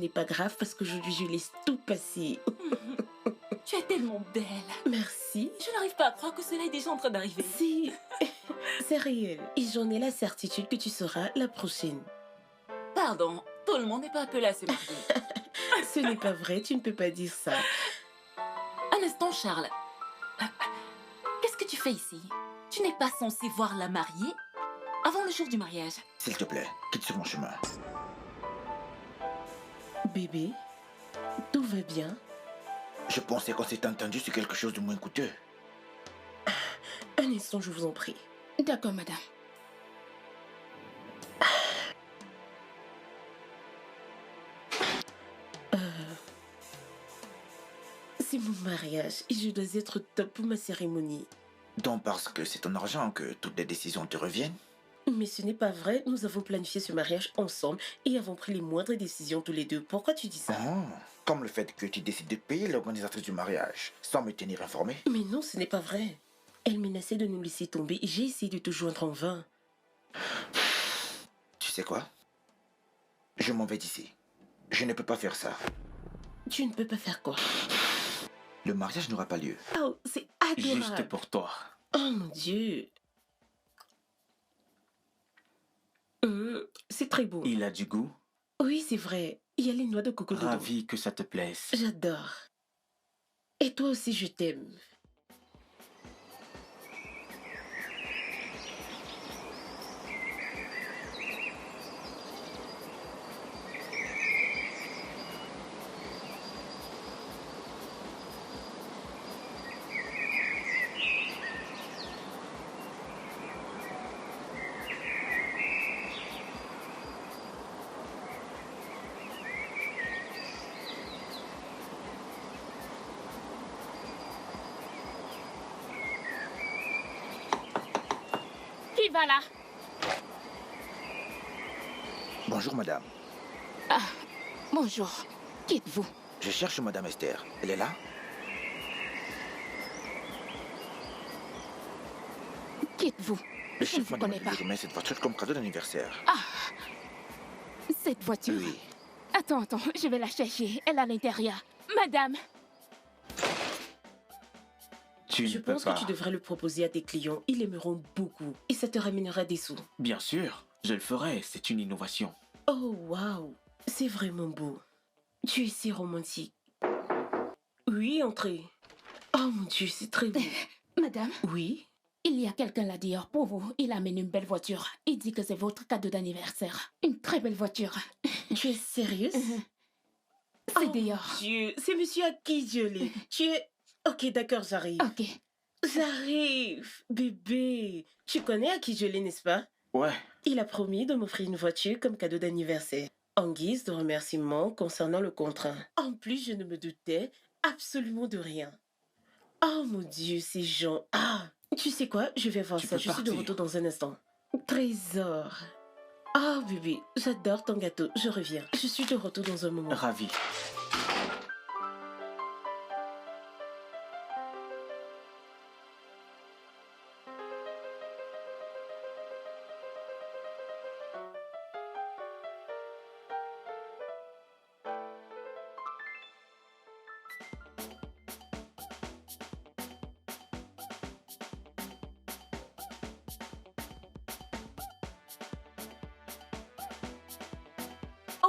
Ce n'est pas grave parce qu'aujourd'hui, je laisse tout passer. Tu es tellement belle. Merci. Je n'arrive pas à croire que cela est déjà en train d'arriver. Si, c'est réel. Et j'en ai la certitude que tu seras la prochaine. Pardon, tout le monde n'est pas appelé à se marier. Ce n'est pas vrai, tu ne peux pas dire ça. Un instant, Charles. Qu'est-ce que tu fais ici? Tu n'es pas censé voir la mariée avant le jour du mariage. S'il te plaît, quitte sur mon chemin. Bébé, tout va bien? Je pensais qu'on s'était entendu sur quelque chose de moins coûteux. Un instant, je vous en prie. D'accord, madame. C'est mon mariage et je dois être top pour ma cérémonie. Donc parce que c'est ton argent que toutes les décisions te reviennent? Mais ce n'est pas vrai, nous avons planifié ce mariage ensemble et avons pris les moindres décisions tous les deux. Pourquoi tu dis ça? Oh, comme le fait que tu décides de payer l'organisatrice du mariage sans me tenir informé. Mais non, ce n'est pas vrai. Elle menaçait de nous laisser tomber et j'ai essayé de te joindre en vain. Tu sais quoi? Je m'en vais d'ici. Je ne peux pas faire ça. Tu ne peux pas faire quoi? Le mariage n'aura pas lieu. Oh, c'est adorable. Juste pour toi. Oh mon Dieu. C'est très beau. Il a du goût. Oui, c'est vrai. Il y a les noix de coco dedans. Ravi que ça te plaise. J'adore. Et toi aussi, je t'aime. Qui va là? Bonjour madame. Bonjour. Qui êtes-vous? Je cherche madame Esther. Elle est là? Qui êtes-vous? Le Je ne chef vous m'a connais demandé pas. de remettre cette voiture comme cadeau d'anniversaire. Cette voiture. Oui. Attends, je vais la chercher. Elle est à l'intérieur. Madame, Tu Je ne peux pense pas. que tu devrais le proposer à tes clients. Ils aimeront beaucoup. Et ça te ramènera des sous. Bien sûr, je le ferai. C'est une innovation. Oh, waouh. C'est vraiment beau. Tu es si romantique. Oui, entrez. Oh mon Dieu, c'est très beau. madame, Oui? il y a quelqu'un là dehors pour vous. Il amène une belle voiture. Il dit que c'est votre cadeau d'anniversaire. Une très belle voiture. Tu es sérieuse? C'est Oh, dehors. mon Dieu, c'est monsieur Akijole. Tu es... Ok, d'accord, j'arrive. Ok. J'arrive. Bébé. Tu connais Akijole, n'est-ce pas? Ouais. Il a promis de m'offrir une voiture comme cadeau d'anniversaire, en guise de remerciement concernant le contrat. En plus, je ne me doutais absolument de rien. Oh mon Dieu, ces gens. Ah, tu sais quoi? Je vais voir Tu ça. peux Je suis de partir. retour dans un instant. Trésor. Ah, bébé, j'adore ton gâteau. Je reviens. Je suis de retour dans un moment. Ravi.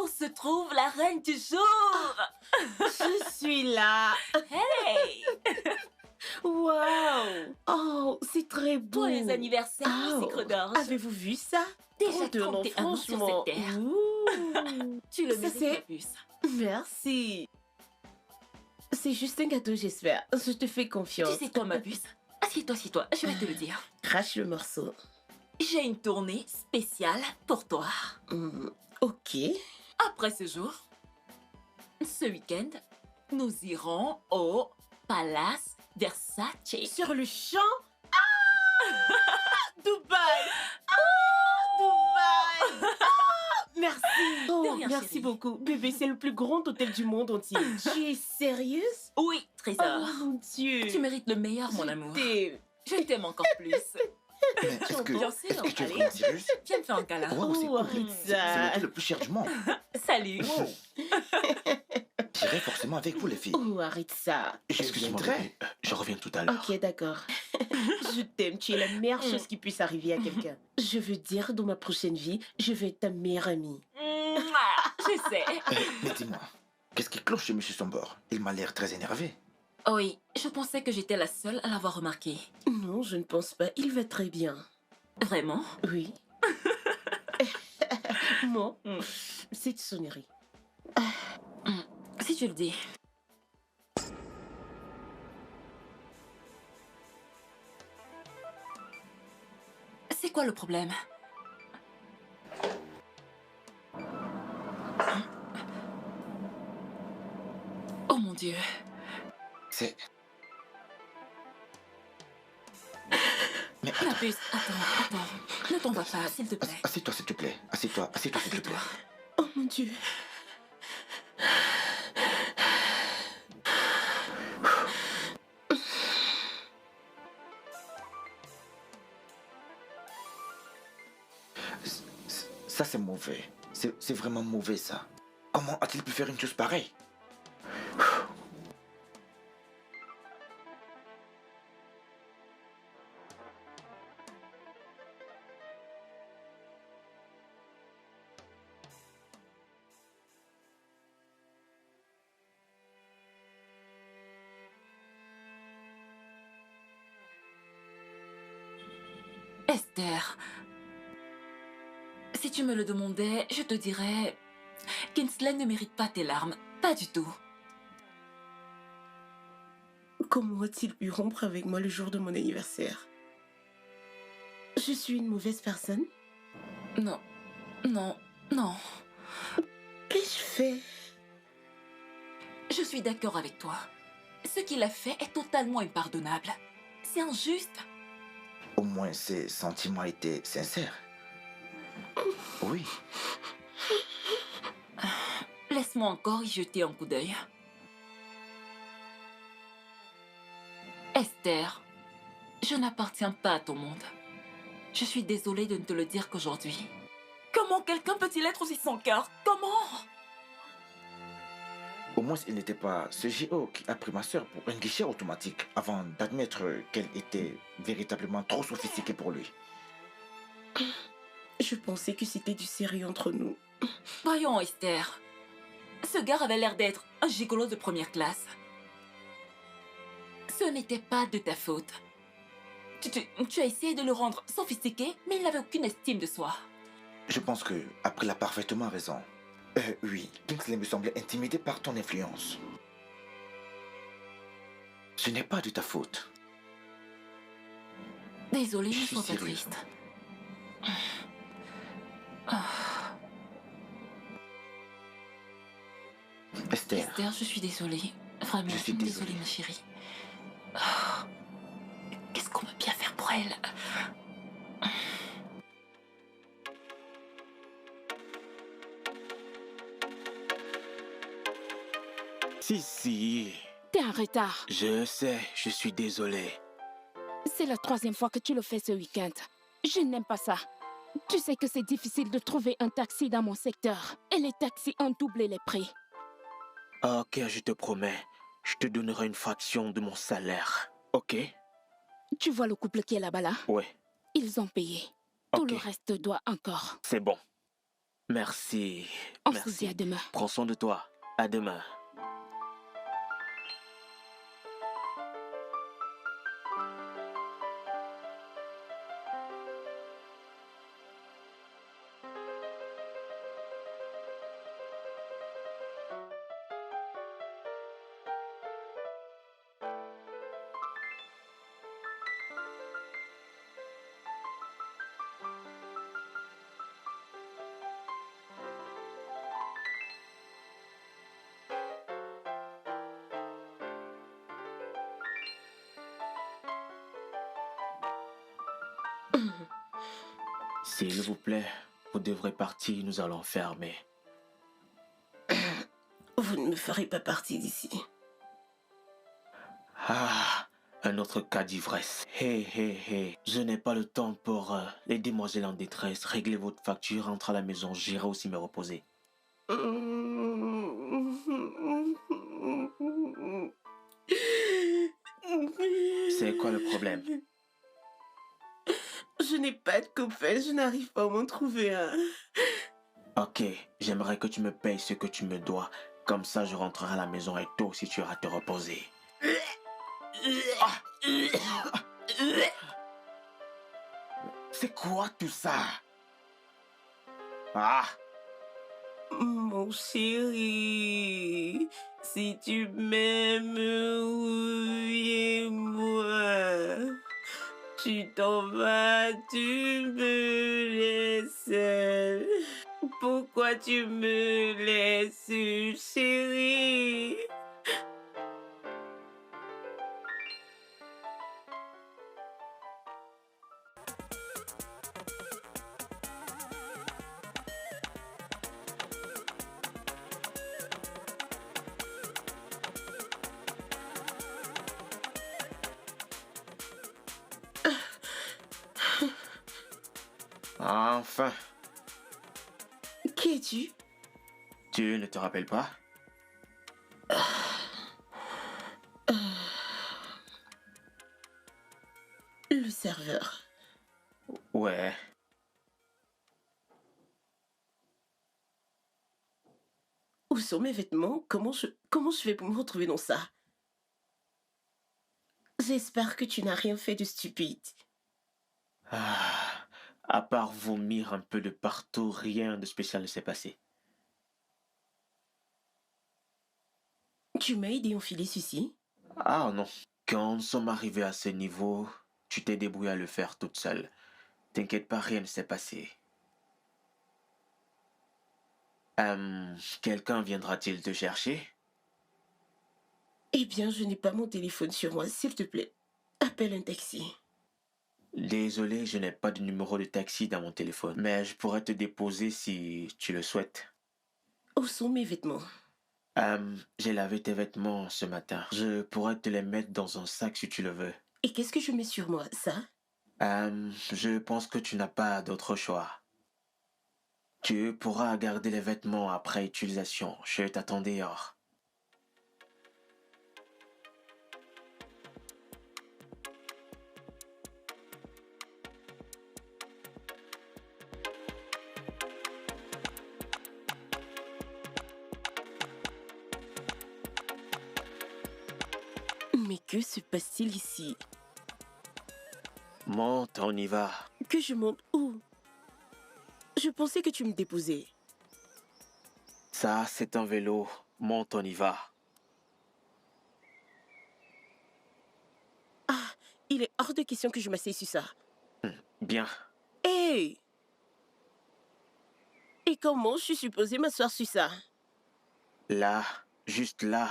Où se trouve la reine du jour? Je suis là. Hey! Waouh. Oh, c'est très beau. Pour les anniversaires, Oh, sucre d'orge. avez-vous vu ça? Déjà Trop de noms, 31 ans sur franchement. cette terre. Ouh. Tu le Ça, mérites, c'est- ma puce. Merci. C'est juste un gâteau, j'espère. Je te fais confiance. Tu sais quoi, ma puce? Assieds-toi, je vais te le dire. Crache le morceau. J'ai une tournée spéciale pour toi. Ok. Après ce jour, ce week-end, nous irons au Palace Versace. Sur le champ. Ah Dubaï. Dubaï. Merci. Oh, De rien, merci chérie. beaucoup. Bébé, c'est le plus grand hôtel du monde entier. Tu es sérieuse? Oui, Oh trésor. mon Dieu. Tu mérites le meilleur, mon Je amour. t'aime. Je t'aime encore plus. Mais est-ce que, Bien est-ce sûr, que tu es allez. vraiment sérieuse? Viens me faire un câlin. Wow, c'est Oh, cool. C'est Aritza. l'hôtel le plus cher du monde. Salut. J'irai forcément avec vous, les filles. Oh, Je Aritza. Excuse-moi, viendrai. bébé. Je reviens tout à l'heure. Ok, d'accord. Je t'aime, tu es la meilleure chose qui puisse arriver à quelqu'un. Je veux dire, dans ma prochaine vie, je vais être ta meilleure amie. Je sais. Mais dis-moi, qu'est-ce qui cloche chez Monsieur Sombor? Il m'a l'air très énervé. Oui, je pensais que j'étais la seule à l'avoir remarqué. Non, je ne pense pas. Il va très bien. Vraiment? Oui. Moi, c'est de sonnerie. Si tu le dis. C'est quoi le problème? Oh mon Dieu. C'est... Mais N'abuse. Attends. Ne t'en vas pas, s'il te plaît. assieds-toi, s'il te plaît. Assieds-toi, s'il te plaît. Oh mon Dieu. Ça, c'est mauvais. C'est vraiment mauvais, ça. Comment a-t-il pu faire une chose pareille? Esther, si tu me le demandais, je te dirais... Kingsley ne mérite pas tes larmes. Pas du tout. Comment a-t-il pu rompre avec moi le jour de mon anniversaire? Je suis une mauvaise personne? Non. Qu'ai-je fait? Je suis d'accord avec toi. Ce qu'il a fait est totalement impardonnable. C'est injuste. Au moins, ses sentiments étaient sincères. Oui. Laisse-moi encore y jeter un coup d'œil. Esther, je n'appartiens pas à ton monde. Je suis désolée de ne te le dire qu'aujourd'hui. Comment quelqu'un peut-il être aussi sans cœur? Comment? Au moins, il n'était pas ce GO qui a pris ma sœur pour un guichet automatique avant d'admettre qu'elle était véritablement trop sophistiquée pour lui. Je pensais que c'était du sérieux entre nous. Voyons, Esther. Ce gars avait l'air d'être un gigolo de première classe. Ce n'était pas de ta faute. Tu as essayé de le rendre sophistiqué, mais il n'avait aucune estime de soi. Je pense que April a parfaitement raison. Oui, Kingsley me semblait intimidé par ton influence. Ce n'est pas de ta faute. Désolée, Je ne suis sois pas sérieux. triste. Esther, Esther, je suis désolée. Vraiment, Je suis désolée, désolé. ma chérie. Ah, qu'est-ce qu'on peut bien faire pour elle? Si. T'es en retard. Je sais, je suis désolé. C'est la 3e fois que tu le fais ce week-end. Je n'aime pas ça. Tu sais que c'est difficile de trouver un taxi dans mon secteur. Et les taxis ont doublé les prix. Ok, je te promets. Je te donnerai une fraction de mon salaire. Ok? Tu vois le couple qui est là-bas là? Ouais, Ils ont payé. Tout Ok. le reste doit encore. c'est bon. Merci. On se dit à Merci. demain. Prends soin de toi. À demain. S'il vous plaît, vous devrez partir, nous allons fermer. Vous ne me ferez pas partie d'ici. Ah, Un autre cas d'ivresse. Hé, hé, hé. Je n'ai pas le temps pour les demoiselles en détresse. Réglez votre facture, rentre à la maison. J'irai aussi me reposer. C'est quoi le problème? Je n'ai pas de copain, je n'arrive pas à m'en trouver un. Ok, j'aimerais que tu me payes ce que tu me dois. Comme ça, je rentrerai à la maison et toi aussi tu iras te reposer. C'est quoi tout ça? Ah! Mon chéri, si tu m'aimes, oui, moi, tu t'en vas, tu me laisses. Pourquoi tu me laisses, chéri? Enfin, Qui es-tu? tu ne te rappelles pas? Le serveur. Ouais. Où sont mes vêtements? Comment je fais pour me retrouver dans ça? J'espère que tu n'as rien fait de stupide. Ah, à part vomir un peu de partout, rien de spécial ne s'est passé. Tu m'as aidé à enfiler ceci? Ah non. Quand nous sommes arrivés à ce niveau, tu t'es débrouillée à le faire toute seule. T'inquiète pas, rien ne s'est passé. Quelqu'un viendra-t-il te chercher? Eh bien, je n'ai pas mon téléphone sur moi, s'il te plaît. Appelle un taxi. Désolé, je n'ai pas de numéro de taxi dans mon téléphone, mais je pourrais te déposer si tu le souhaites. Où sont mes vêtements? J'ai lavé tes vêtements ce matin. Je pourrais te les mettre dans un sac si tu le veux. Et qu'est-ce que je mets sur moi, ça? Je pense que tu n'as pas d'autre choix. Tu pourras garder les vêtements après utilisation. Je t'attends dehors. Mais que se passe-t-il ici? Monte, on y va. Que je monte où? Je pensais que tu me déposais. Ça, c'est un vélo. Monte, on y va. Ah, il est hors de question que je m'assieds sur ça. Bien. Hé! Et comment je suis supposée m'asseoir sur ça? Là, juste là.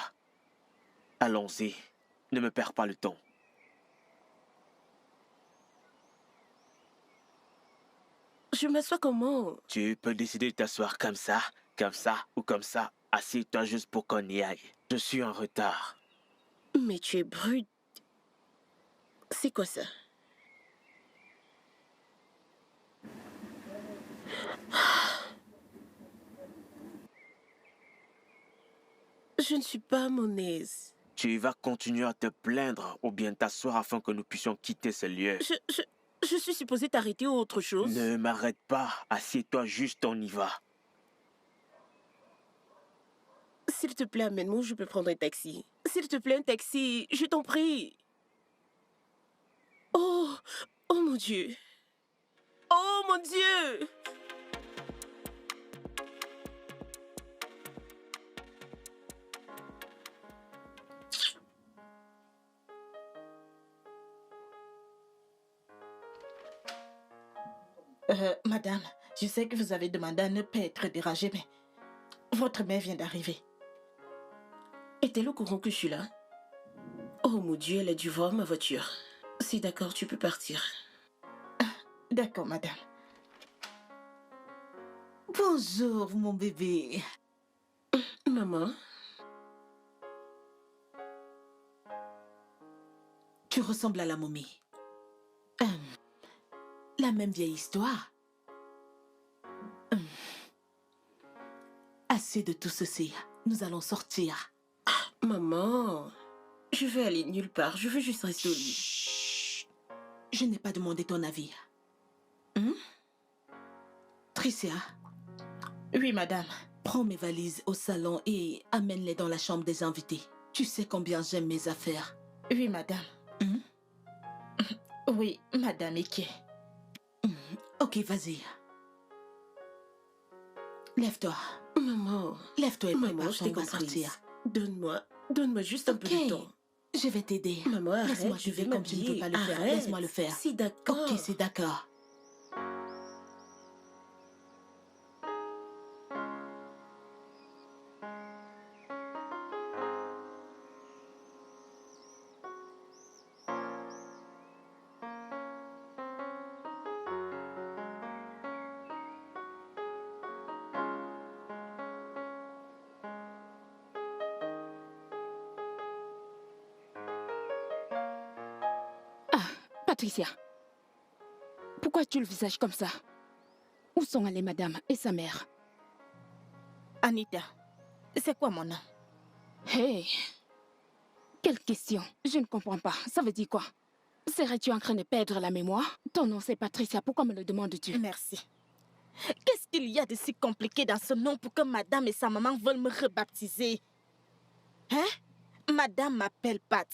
Allons-y. Ne me perds pas le temps. Je m'assois comment? Tu peux décider de t'asseoir comme ça ou comme ça. Assieds-toi juste pour qu'on y aille. Je suis en retard. Mais tu es brute. C'est quoi ça? Je ne suis pas à mon aise. Tu vas continuer à te plaindre ou bien t'asseoir afin que nous puissions quitter ce lieu. Je suis supposée t'arrêter ou autre chose? Ne m'arrête pas. Assieds-toi juste, on y va. S'il te plaît, amène-moi où je peux prendre un taxi. S'il te plaît, un taxi, je t'en prie. Oh, oh mon Dieu. Oh mon Dieu. Madame, je sais que vous avez demandé à ne pas être dérangée, mais votre mère vient d'arriver. Est-elle au courant que je suis là? Oh mon Dieu, elle a dû voir ma voiture. C'est d'accord, tu peux partir. D'accord, madame. Bonjour, mon bébé. Maman, Tu Tu ressembles à la momie. La même vieille histoire. Assez de tout ceci. Nous allons sortir. Maman, je vais aller nulle part. Je veux juste rester au lit. Chut. Je n'ai pas demandé ton avis. Tricia. Oui, madame. Prends mes valises au salon et amène-les dans la chambre des invités. Tu sais combien j'aime mes affaires. Oui, madame. Oui, madame Ike. Ok, vas-y. Lève-toi. Maman, Lève-toi et maman, prépare je ton t'ai va comprise. sortir. Donne-moi juste un peu de temps. Je vais t'aider. Maman, arrête, Laisse-moi je vais t'aider comme tu ne peux m'habiller. pas le faire. Arrête. Laisse-moi le faire. C'est d'accord. Ok, c'est d'accord. Ah, Patricia. Pourquoi tu le visage comme ça? Où sont allées madame et sa mère? Anita, c'est quoi mon nom? Hey! Quelle question? Je ne comprends pas. Ça veut dire quoi? Serais-tu en train de perdre la mémoire? Ton nom c'est Patricia, pourquoi me le demandes-tu? Merci. Qu'est-ce qu'il y a de si compliqué dans ce nom pour que madame et sa maman veulent me rebaptiser? Hein? Madame m'appelle Pat.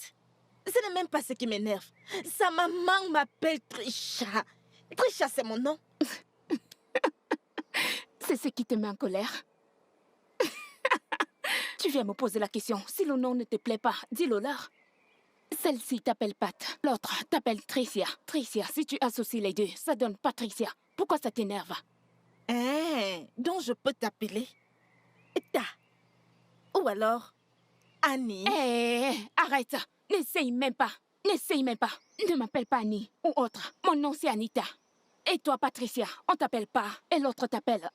Ce n'est même pas ce qui m'énerve. Sa maman m'appelle Trisha. Trisha, c'est mon nom. C'est ce qui te met en colère? Tu viens me poser la question. Si le nom ne te plaît pas, dis-le leur. Celle-ci t'appelle Pat, l'autre t'appelle Tricia. Tricia, si tu associes les deux, ça donne Patricia. Pourquoi ça t'énerve? Hein? Donc je peux t'appeler Ta. Ou alors Annie. Hé, arrête. N'essaye même pas. N'essaye même pas. Ne m'appelle pas Annie ou autre. Mon nom c'est Anita. Et toi, Patricia, on t'appelle pas. Et l'autre t'appelle.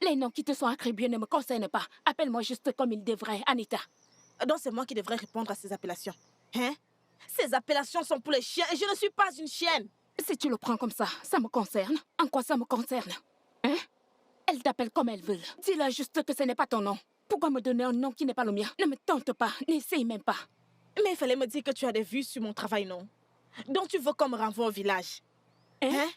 Les noms qui te sont attribués ne me concernent pas. Appelle-moi juste comme il devrait, Anita. Donc c'est moi qui devrais répondre à ces appellations. Hein? Ces appellations sont pour les chiens et je ne suis pas une chienne. Si tu le prends comme ça me concerne. En quoi ça me concerne? Hein? Elle t'appelle comme elle veut. Dis-leur juste que ce n'est pas ton nom. Pourquoi me donner un nom qui n'est pas le mien? Ne me tente pas, n'essaye même pas. Mais il fallait me dire que tu as des vues sur mon travail, non? Donc tu veux qu'on me renvoie au village? Hein?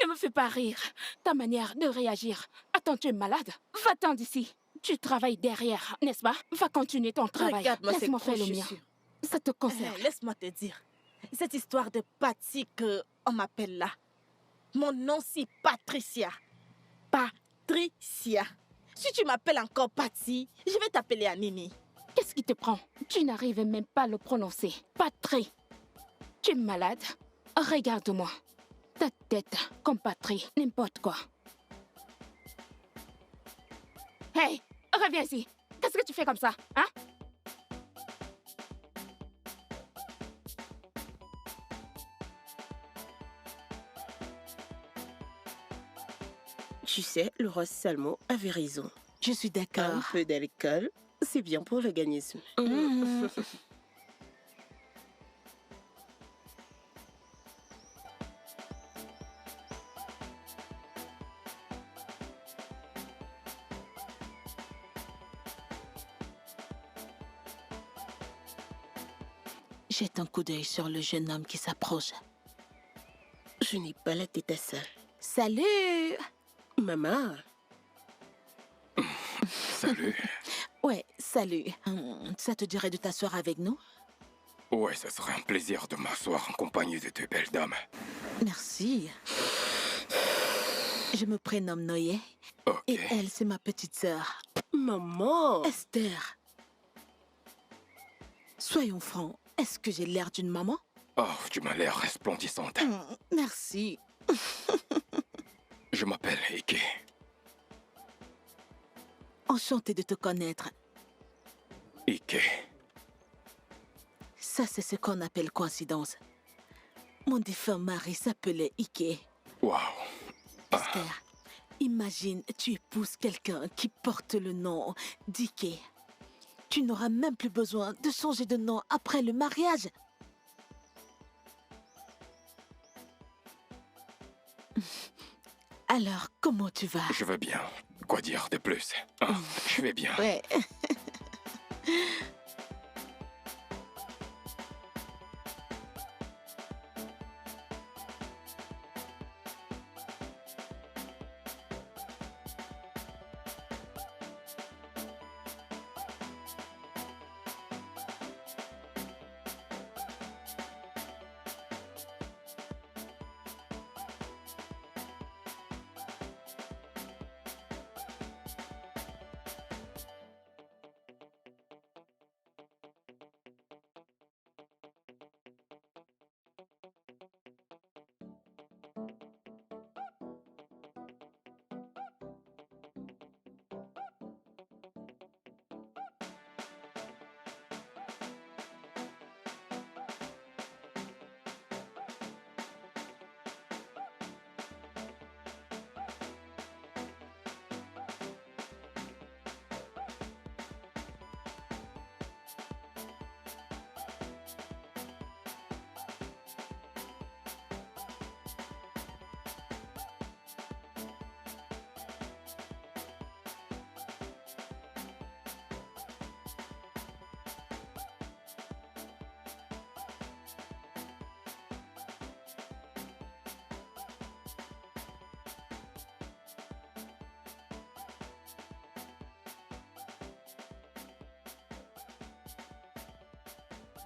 Ne me fais pas rire. Ta manière de réagir. Attends, tu es malade? Va-t'en d'ici. Tu travailles derrière, n'est-ce pas? Va continuer ton travail. Regarde-moi, c'est Laisse-moi faire le mien. sûr. Ça te concerne. Laisse-moi te dire. Cette histoire de Patty qu'on m'appelle là. Mon nom c'est Patricia. Patricia. Si tu m'appelles encore Patty, je vais t'appeler Anini. Qu'est-ce qui te prend? Tu n'arrives même pas à le prononcer. Patrie. Tu es malade? Regarde-moi. Ta tête comme Patrie, n'importe quoi. Hey, reviens ici. Qu'est-ce que tu fais comme ça, hein? Tu sais, le roi Salmo avait raison. Je suis Un d'accord. peu d'alcool, c'est bien pour l'organisme. Jette un coup d'œil sur le jeune homme qui s'approche. Je n'ai pas la tête à ça. Salut! Maman, Salut. Ouais, salut. Ça te dirait de t'asseoir avec nous? Ouais, ça serait un plaisir de m'asseoir en compagnie de deux belles dames. Merci. Je me prénomme Noé. Ok. Et elle, c'est ma petite sœur, maman. Esther. Soyons francs, est-ce que j'ai l'air d'une maman? Oh, tu m'as l'air resplendissante. Merci. Je m'appelle Ike. Enchantée de te connaître. Ike. Ça, c'est ce qu'on appelle coïncidence. Mon défunt mari s'appelait Ike. Waouh. Esther, imagine, tu épouses quelqu'un qui porte le nom d'Ike. Tu tu n'auras même plus besoin de changer de nom après le mariage. Alors, comment tu vas? Je vais bien. Quoi dire de plus? Ah, je vais bien. Ouais.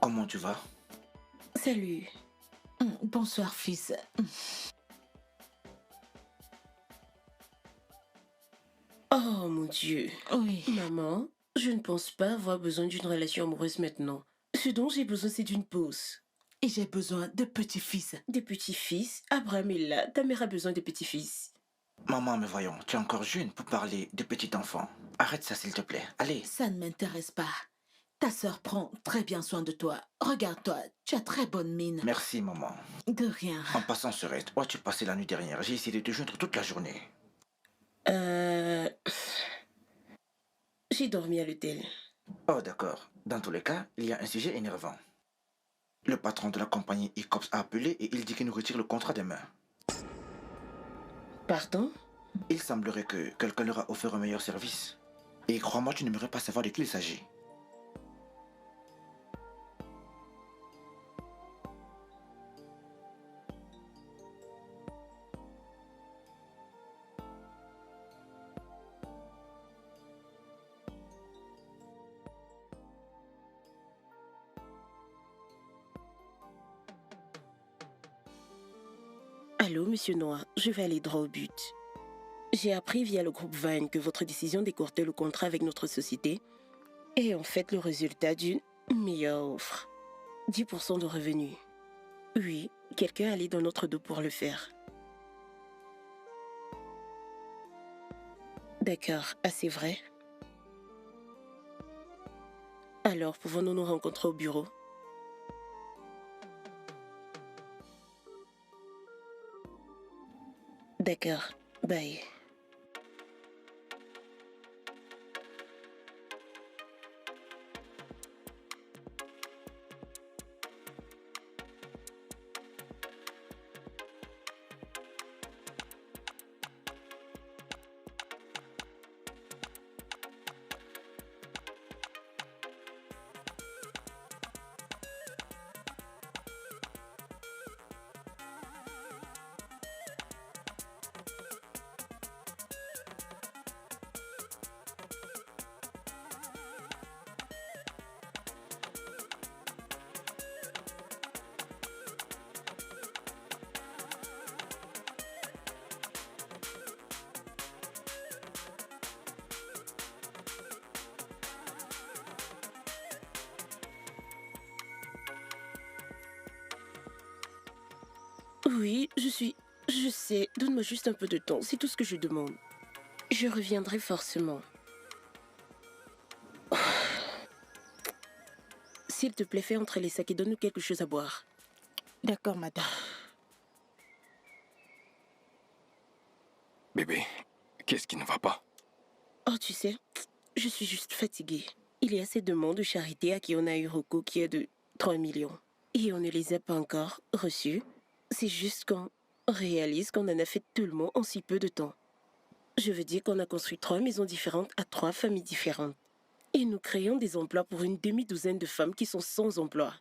Comment tu vas? Salut. Bonsoir, fils. Oh mon Dieu. Oui. Maman, je ne pense pas avoir besoin d'une relation amoureuse maintenant. Ce dont j'ai besoin, c'est d'une pause. Et j'ai besoin de petits-fils. Des petits-fils? Abraham est là. Ta mère a besoin de petits-fils. Maman, mais voyons, tu es encore jeune pour parler de petit enfant. Arrête ça, s'il te plaît. Allez. Ça ne m'intéresse pas. Ta sœur prend très bien soin de toi. Regarde-toi, tu as très bonne mine. Merci, maman. De rien. En passant, Sorette, où as-tu passé la nuit dernière? J'ai essayé de te joindre toute la journée. J'ai dormi à l'hôtel. Oh, d'accord. Dans tous les cas, il y a un sujet énervant. Le patron de la compagnie ICOPS a appelé et il dit qu'il nous retire le contrat demain. Pardon? Il semblerait que quelqu'un leur a offert un meilleur service. Et crois-moi, tu n'aimerais pas savoir de qui il s'agit. Allô, monsieur Noah, je vais aller droit au but. J'ai appris via le groupe Vine que votre décision d'écourter le contrat avec notre société est en fait le résultat d'une meilleure offre. 10% de revenus. Oui, quelqu'un allait dans notre dos pour le faire. D'accord, assez vrai. Alors, pouvons-nous nous rencontrer au bureau? D'accord, bye. Oui, je sais, donne-moi juste un peu de temps, c'est tout ce que je demande. Je reviendrai forcément. S'il te plaît, fais entrer les sacs et donne-nous quelque chose à boire. D'accord, madame. Bébé, qu'est-ce qui ne va pas? Oh, tu sais, je suis juste fatiguée. Il y a ces demandes de charité à qui on a eu recours qui est de 3 millions. Et on ne les a pas encore reçues. C'est juste qu'on réalise qu'on en a fait tellement en si peu de temps. Je veux dire qu'on a construit 3 maisons différentes à 3 familles différentes. Et nous créons des emplois pour une demi-douzaine de femmes qui sont sans emploi.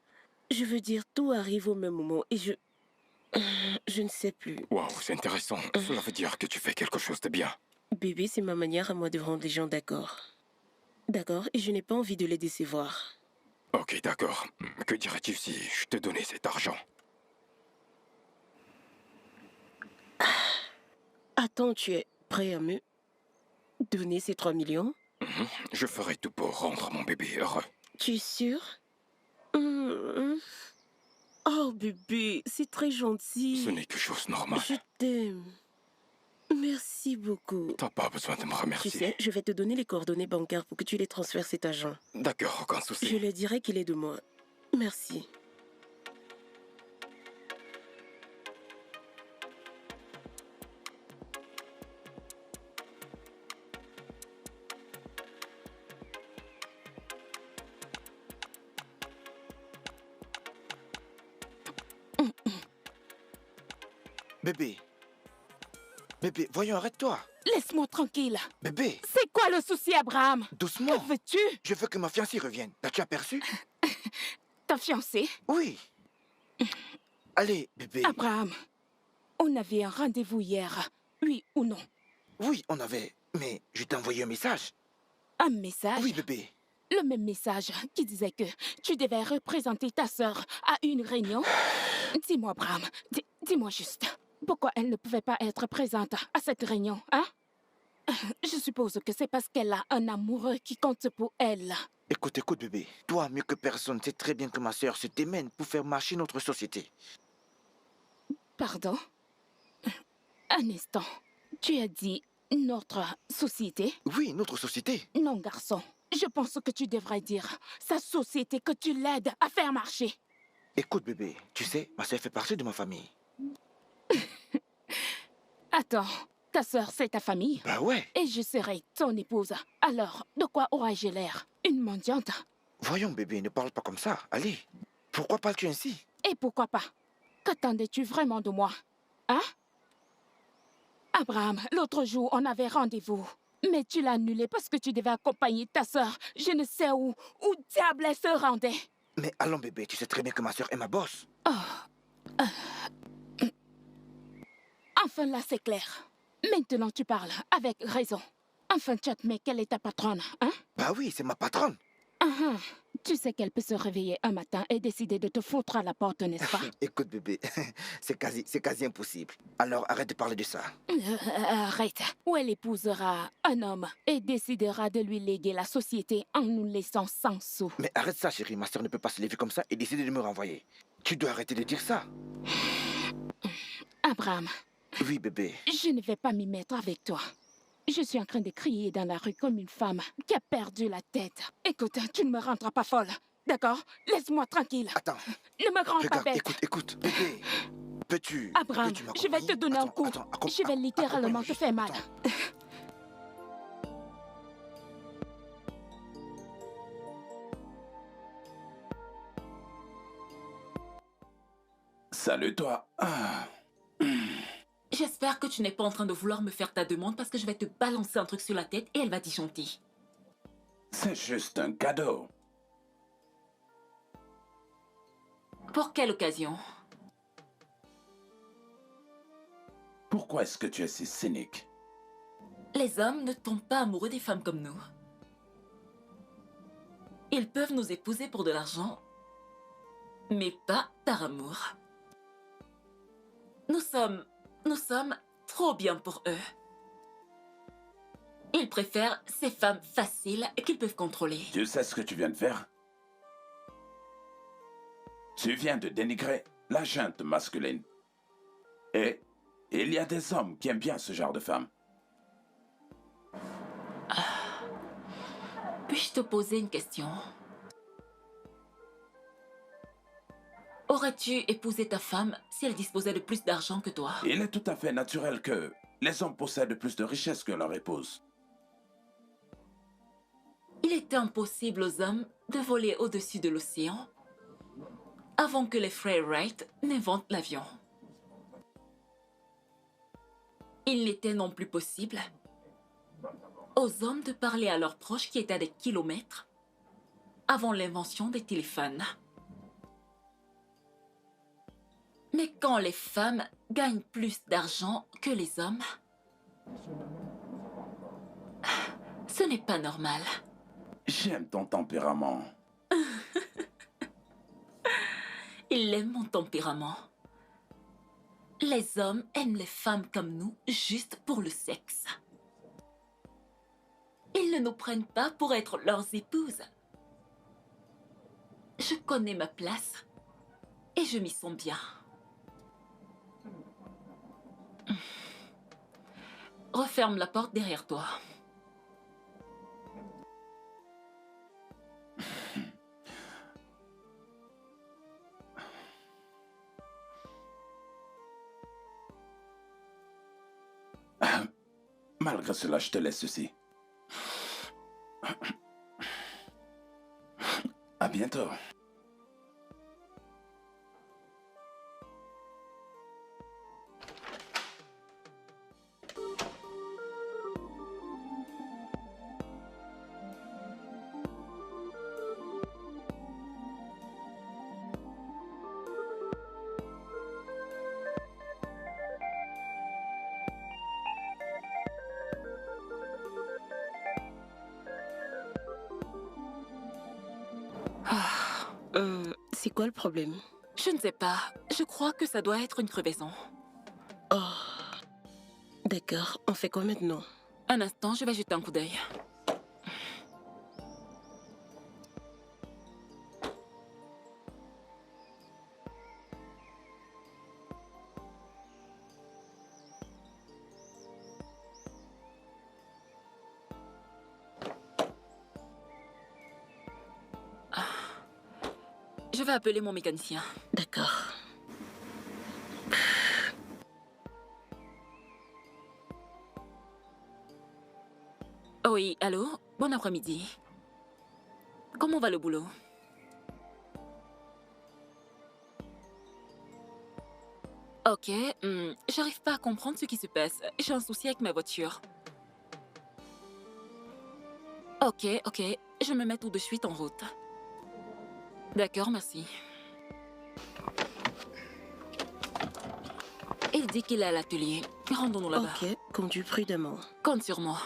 Je veux dire, tout arrive au même moment et je ne sais plus. Waouh, c'est intéressant. Cela veut dire que tu fais quelque chose de bien. Bébé, c'est ma manière à moi de rendre les gens d'accord. D'accord, et je n'ai pas envie de les décevoir. Ok, d'accord. Que dirais-tu si je te donnais cet argent? Attends, tu es prêt à me donner ces 3 millions? Je ferai tout pour rendre mon bébé heureux. Tu es sûr? Oh bébé, c'est très gentil. Ce n'est que chose normale. Je t'aime. Merci beaucoup. T'as pas besoin de me Tu remercier. sais, je vais te donner les coordonnées bancaires pour que tu les transfères cet argent. D'accord, aucun souci. Je leur dirai qu'il est de moi. Merci. Bébé. Bébé, voyons, arrête-toi. Laisse-moi tranquille. Bébé, C'est quoi le souci, Abraham? doucement. Que veux-tu? Je veux que ma fiancée revienne. L'as-tu aperçu? Ta fiancée? Oui. Allez, bébé. Abraham, on avait un rendez-vous hier. Oui ou non? Oui, on avait. Mais je t'ai envoyé un message. Un message? Oui, bébé. Le même message qui disait que tu devais représenter ta sœur à une réunion. Dis-moi, Abraham, dis-moi juste, pourquoi elle ne pouvait pas être présente à cette réunion, hein? Je suppose que c'est parce qu'elle a un amoureux qui compte pour elle. Écoute, écoute, bébé. Toi, mieux que personne, sais très bien que ma sœur se démène pour faire marcher notre société. Pardon? Un instant. Tu as dit notre société? Oui, notre société. Non, garçon. Je pense que tu devrais dire sa société que tu l'aides à faire marcher. Écoute, bébé. Tu sais, ma sœur fait partie de ma famille. Attends, ta sœur, c'est ta famille? Bah ouais. Et je serai ton épouse. Alors, de quoi aurais-je l'air? Une mendiante? Voyons, bébé, ne parle pas comme ça. Allez. Pourquoi parles-tu ainsi? Et pourquoi pas? Qu'attendais-tu vraiment de moi? Hein? Abraham, l'autre jour, on avait rendez-vous. Mais tu l'as annulé parce que tu devais accompagner ta sœur. Je ne sais où diable elle se rendait. Mais allons, bébé, tu sais très bien que ma sœur est ma boss. Enfin, là, c'est clair. Maintenant, tu parles avec raison. Enfin, tu admets qu'elle est ta patronne, hein? Bah oui, c'est ma patronne. Tu sais qu'elle peut se réveiller un matin et décider de te foutre à la porte, n'est-ce pas? Écoute, bébé, c'est quasi impossible. Alors arrête de parler de ça. Arrête. Ou elle épousera un homme et décidera de lui léguer la société en nous laissant sans sous. Mais arrête ça, chérie. Ma sœur ne peut pas se lever comme ça et décider de me renvoyer. Tu dois arrêter de dire ça. Abraham, Oui, bébé. je ne vais pas m'y mettre avec toi. Je suis en train de crier dans la rue comme une femme qui a perdu la tête. Écoute, tu ne me rendras pas folle, d'accord? Laisse-moi tranquille. Attends. Ne me rends pas Regarde, bête. écoute, bébé. Peux-tu... Abraham, peux-tu je vais te donner un coup. Je vais littéralement te faire mal. Attends. Salut toi. J'espère que tu n'es pas en train de vouloir me faire ta demande parce que je vais te balancer un truc sur la tête et elle va disjoncter. C'est juste un cadeau. Pour quelle occasion? Pourquoi est-ce que tu es si cynique? Les hommes ne tombent pas amoureux des femmes comme nous. Ils peuvent nous épouser pour de l'argent, mais pas par amour. Nous sommes trop bien pour eux. Ils préfèrent ces femmes faciles qu'ils peuvent contrôler. Tu sais ce que tu viens de faire? Tu viens de dénigrer la junte masculine. Et il y a des hommes qui aiment bien ce genre de femmes. Puis-je te poser une question? Aurais-tu épousé ta femme si elle disposait de plus d'argent que toi? Il est tout à fait naturel que les hommes possèdent plus de richesses que leur épouse. Il Il était impossible aux hommes de voler au-dessus de l'océan avant que les frères Wright n'inventent l'avion. Il n'était non plus possible aux hommes de parler à leurs proches qui étaient à des kilomètres avant l'invention des téléphones. Mais quand les femmes gagnent plus d'argent que les hommes, ce n'est pas normal. J'aime ton tempérament. Il aime mon tempérament. Les hommes aiment les femmes comme nous juste pour le sexe. Ils ne nous prennent pas pour être leurs épouses. Je connais ma place et je m'y sens bien. Referme la porte derrière toi. Malgré cela, je te laisse ceci. À bientôt. C'est quoi le problème? Je ne sais pas. Je crois que ça doit être une crevaison. Oh, d'accord. On fait quoi maintenant? Un instant, je vais jeter un coup d'œil. Je vais appeler mon mécanicien. D'accord. Oui, allô? Bon après-midi. Comment va le boulot? Ok, j'arrive pas à comprendre ce qui se passe. J'ai un souci avec ma voiture. Ok, je me mets tout de suite en route. D'accord, merci. Il dit qu'il est à l'atelier. Rendons-nous là-bas. Ok, conduis prudemment. Compte sur moi.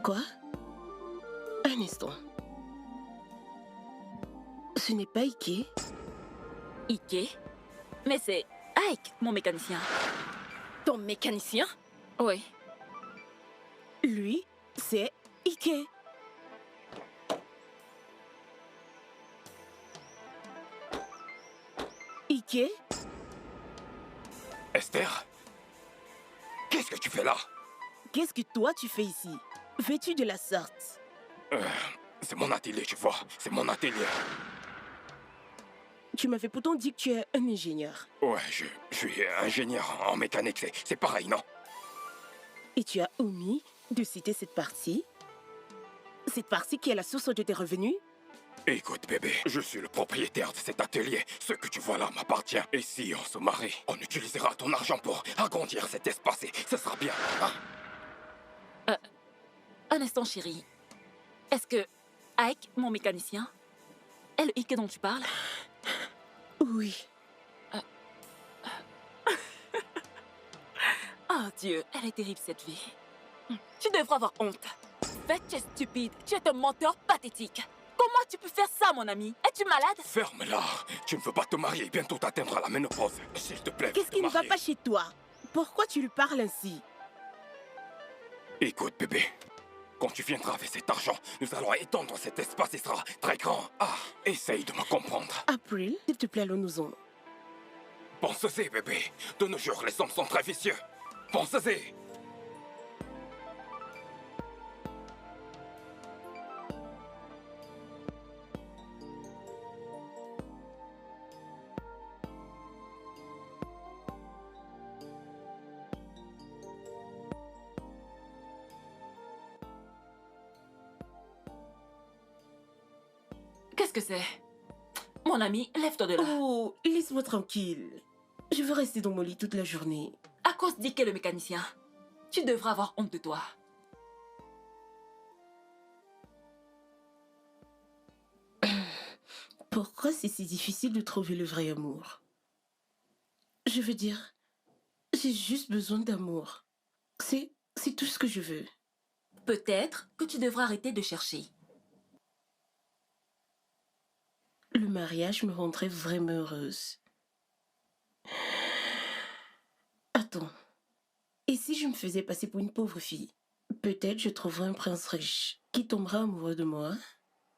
Quoi? Un instant. Ce n'est pas Ike? Ike? Mais c'est Ike, mon mécanicien. Ton mécanicien? Oui. Lui, c'est Ike. Ike? Esther? Qu'est-ce que tu fais là? Qu'est-ce que toi tu fais ici? Vêtu de la sorte? C'est mon atelier, tu vois. C'est mon atelier. Tu m'avais pourtant dit que tu es un ingénieur. Ouais, je suis ingénieur en mécanique. C'est pareil, non? Et tu as omis de citer cette partie? Cette partie qui est la source de tes revenus? Écoute, bébé, je suis le propriétaire de cet atelier. Ce que tu vois là m'appartient. Et si on se marie, on utilisera ton argent pour agrandir cet espace et ce sera bien, hein? Un instant, chérie. Est-ce que Ike, mon mécanicien, est le Ike dont tu parles? Oui. Oh Dieu, elle est terrible cette vie. Tu devrais avoir honte. Fais, tu es stupide. Tu es un menteur pathétique. Comment tu peux faire ça, mon ami? Es-tu malade? Ferme-la. Tu ne veux pas te marier et bientôt t'atteindras la ménopause. S'il te plaît, Qu'est-ce qui ne va pas chez toi? Pourquoi tu lui parles ainsi? Écoute, bébé. Quand tu viendras avec cet argent, nous allons étendre cet espace et sera très grand. Ah, essaye de me comprendre. April, s'il te plaît, allons-nous-en. Pense-y, bébé. De nos jours, les hommes sont très vicieux. Pense-y. Qu'est-ce que c'est? Mon ami, lève-toi de là. Oh, laisse-moi tranquille. Je veux rester dans mon lit toute la journée. À cause d'Ike le mécanicien, tu devras avoir honte de toi. Pourquoi c'est si difficile de trouver le vrai amour? Je veux dire, j'ai juste besoin d'amour. C'est tout ce que je veux. Peut-être que tu devras arrêter de chercher. Le mariage me rendrait vraiment heureuse. Attends. Et si je me faisais passer pour une pauvre fille? Peut-être je trouverais un prince riche qui tombera amoureux de moi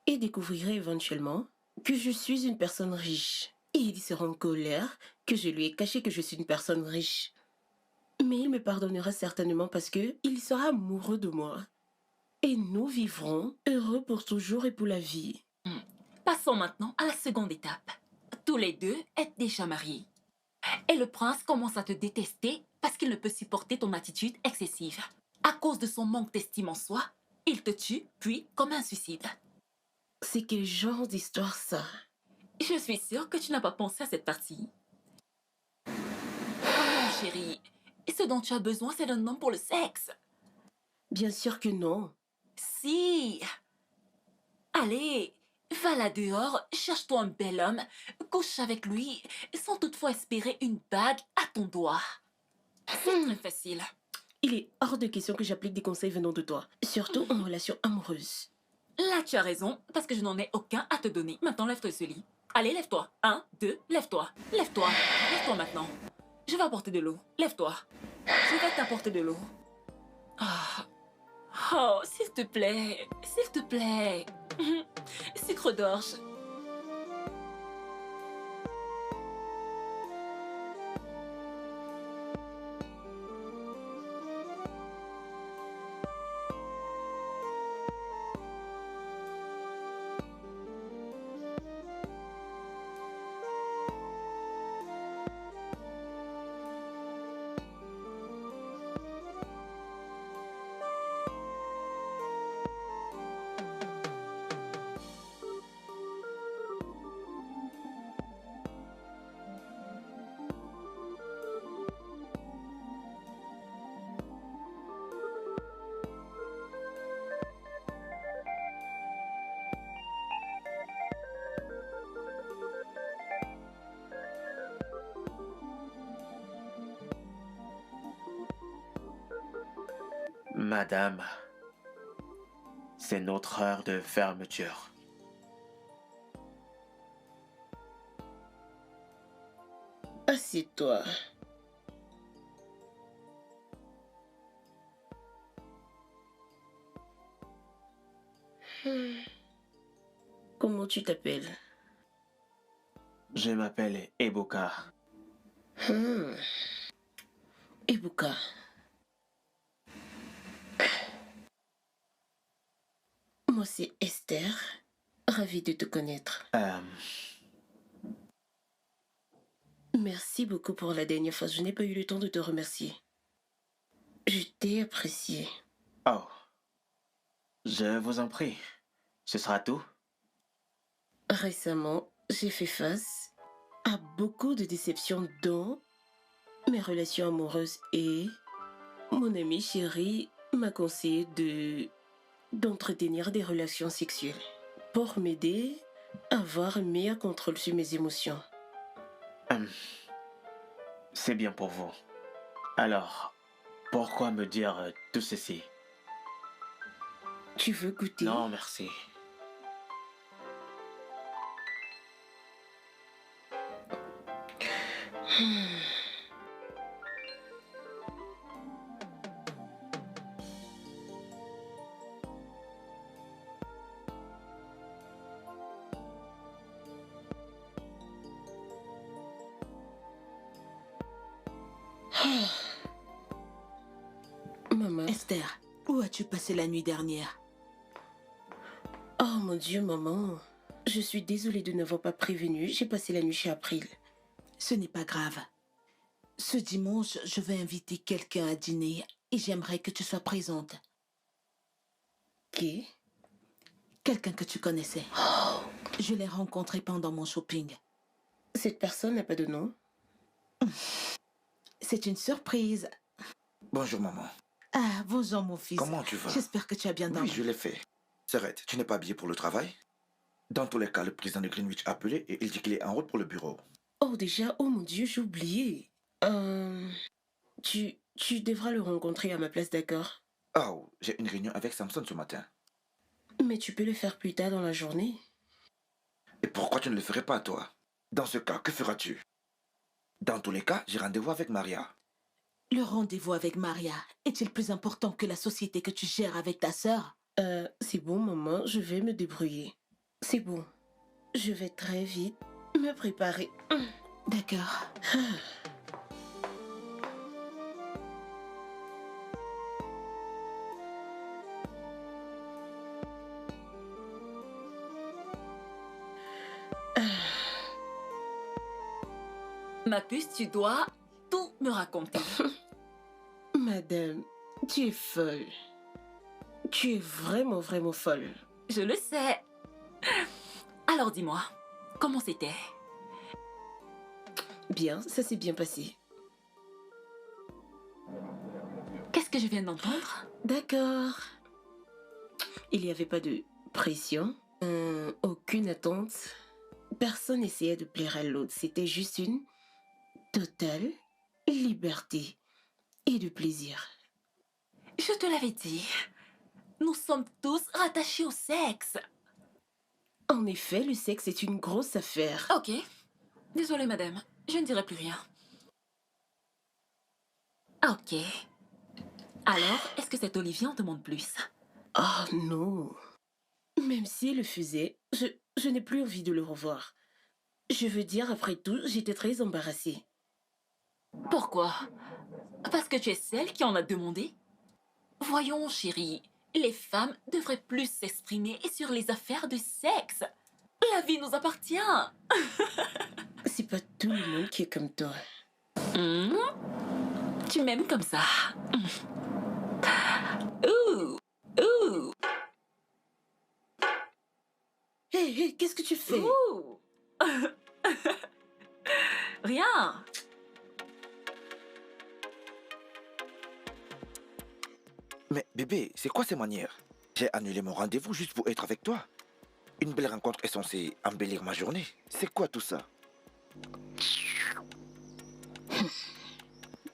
et découvrirait éventuellement que je suis une personne riche. Et il sera en colère que je lui ai caché que je suis une personne riche. Mais il me pardonnera certainement parce que il sera amoureux de moi. Et nous vivrons heureux pour toujours et pour la vie. Passons maintenant à la seconde étape. Tous les deux êtes déjà mariés. Et le prince commence à te détester parce qu'il ne peut supporter ton attitude excessive. À cause de son manque d'estime en soi, il te tue, puis comme un suicide. C'est quel genre d'histoire ça? Je suis sûre que tu n'as pas pensé à cette partie. Oh non, chérie. Ce dont tu as besoin, c'est d'un homme pour le sexe. Bien sûr que non. Si. Allez, va là dehors, cherche-toi un bel homme, couche avec lui, sans toutefois espérer une bague à ton doigt. C'est très facile. Il est hors de question que j'applique des conseils venant de toi, surtout en relation amoureuse. Là, tu as raison, parce que je n'en ai aucun à te donner. Maintenant, lève-toi de ce lit. Allez, lève-toi. 1, 2, lève-toi. Lève-toi. Lève-toi maintenant. Je vais apporter de l'eau. Lève-toi. Je vais t'apporter de l'eau. Ah. Oh, s'il te plaît. S'il te plaît. Sucre d'orge. Madame, c'est notre heure de fermeture. Assieds-toi. Comment tu t'appelles? Je m'appelle Ebuka. Ebuka. Moi, c'est Esther. Ravie de te connaître. Merci beaucoup pour la dernière fois. Je n'ai pas eu le temps de te remercier. Je t'ai apprécié. Oh, je vous en prie. Ce sera tout? Récemment, j'ai fait face à beaucoup de déceptions dans mes relations amoureuses et mon ami chéri m'a conseillé d'entretenir des relations sexuelles pour m'aider à avoir un meilleur contrôle sur mes émotions. C'est bien pour vous. Alors, pourquoi me dire tout ceci? Tu veux goûter? Non, merci. Maman. Esther, où as-tu passé la nuit dernière? Oh mon Dieu, maman. Je suis désolée de n'avoir pas prévenu. J'ai passé la nuit chez April. Ce n'est pas grave. Ce dimanche, je vais inviter quelqu'un à dîner et j'aimerais que tu sois présente. Qui? Quelqu'un que tu connaissais. Je l'ai rencontré pendant mon shopping. Cette personne n'a pas de nom? C'est une surprise. Bonjour, maman. Ah, bonjour mon fils. Comment tu vas? J'espère que tu as bien dormi. Oui, je l'ai fait. S'arrête, tu n'es pas habillé pour le travail? Dans tous les cas, le président de Greenwich a appelé et il dit qu'il est en route pour le bureau. Oh, déjà, oh mon Dieu, j'ai oublié. Tu devras le rencontrer à ma place, d'accord? Oh, j'ai une réunion avec Samson ce matin. Mais tu peux le faire plus tard dans la journée. Et pourquoi tu ne le ferais pas, toi? Dans ce cas, que feras-tu? Dans tous les cas, j'ai rendez-vous avec Maria. Le rendez-vous avec Maria est-il plus important que la société que tu gères avec ta sœur? C'est bon, maman, je vais me débrouiller. C'est bon. Je vais très vite me préparer. D'accord. Ma puce, tu dois tout me raconter. Madame, tu es folle. Tu es vraiment, vraiment folle. Je le sais. Alors dis-moi, comment c'était? Bien, ça s'est bien passé. Qu'est-ce que je viens d'entendre? D'accord. Il n'y avait pas de pression, aucune attente. Personne n'essayait de plaire à l'autre. C'était juste une totale liberté et de plaisir. Je te l'avais dit. Nous sommes tous rattachés au sexe. En effet, le sexe est une grosse affaire. Ok. Désolée, madame. Je ne dirai plus rien. Ok. Alors, est-ce que cet Olivier en demande plus? Oh non. Même s'il le faisait, je n'ai plus envie de le revoir. Je veux dire, après tout, j'étais très embarrassée. Pourquoi? Parce que tu es celle qui en a demandé? Voyons, chérie, les femmes devraient plus s'exprimer sur les affaires de sexe. La vie nous appartient. C'est pas tout le monde qui est comme toi. Tu m'aimes comme ça. Ouh, ouh. Hé, qu'est-ce que tu fais? Ouh. Rien. Mais bébé, c'est quoi ces manières? J'ai annulé mon rendez-vous juste pour être avec toi. Une belle rencontre est censée embellir ma journée. C'est quoi tout ça?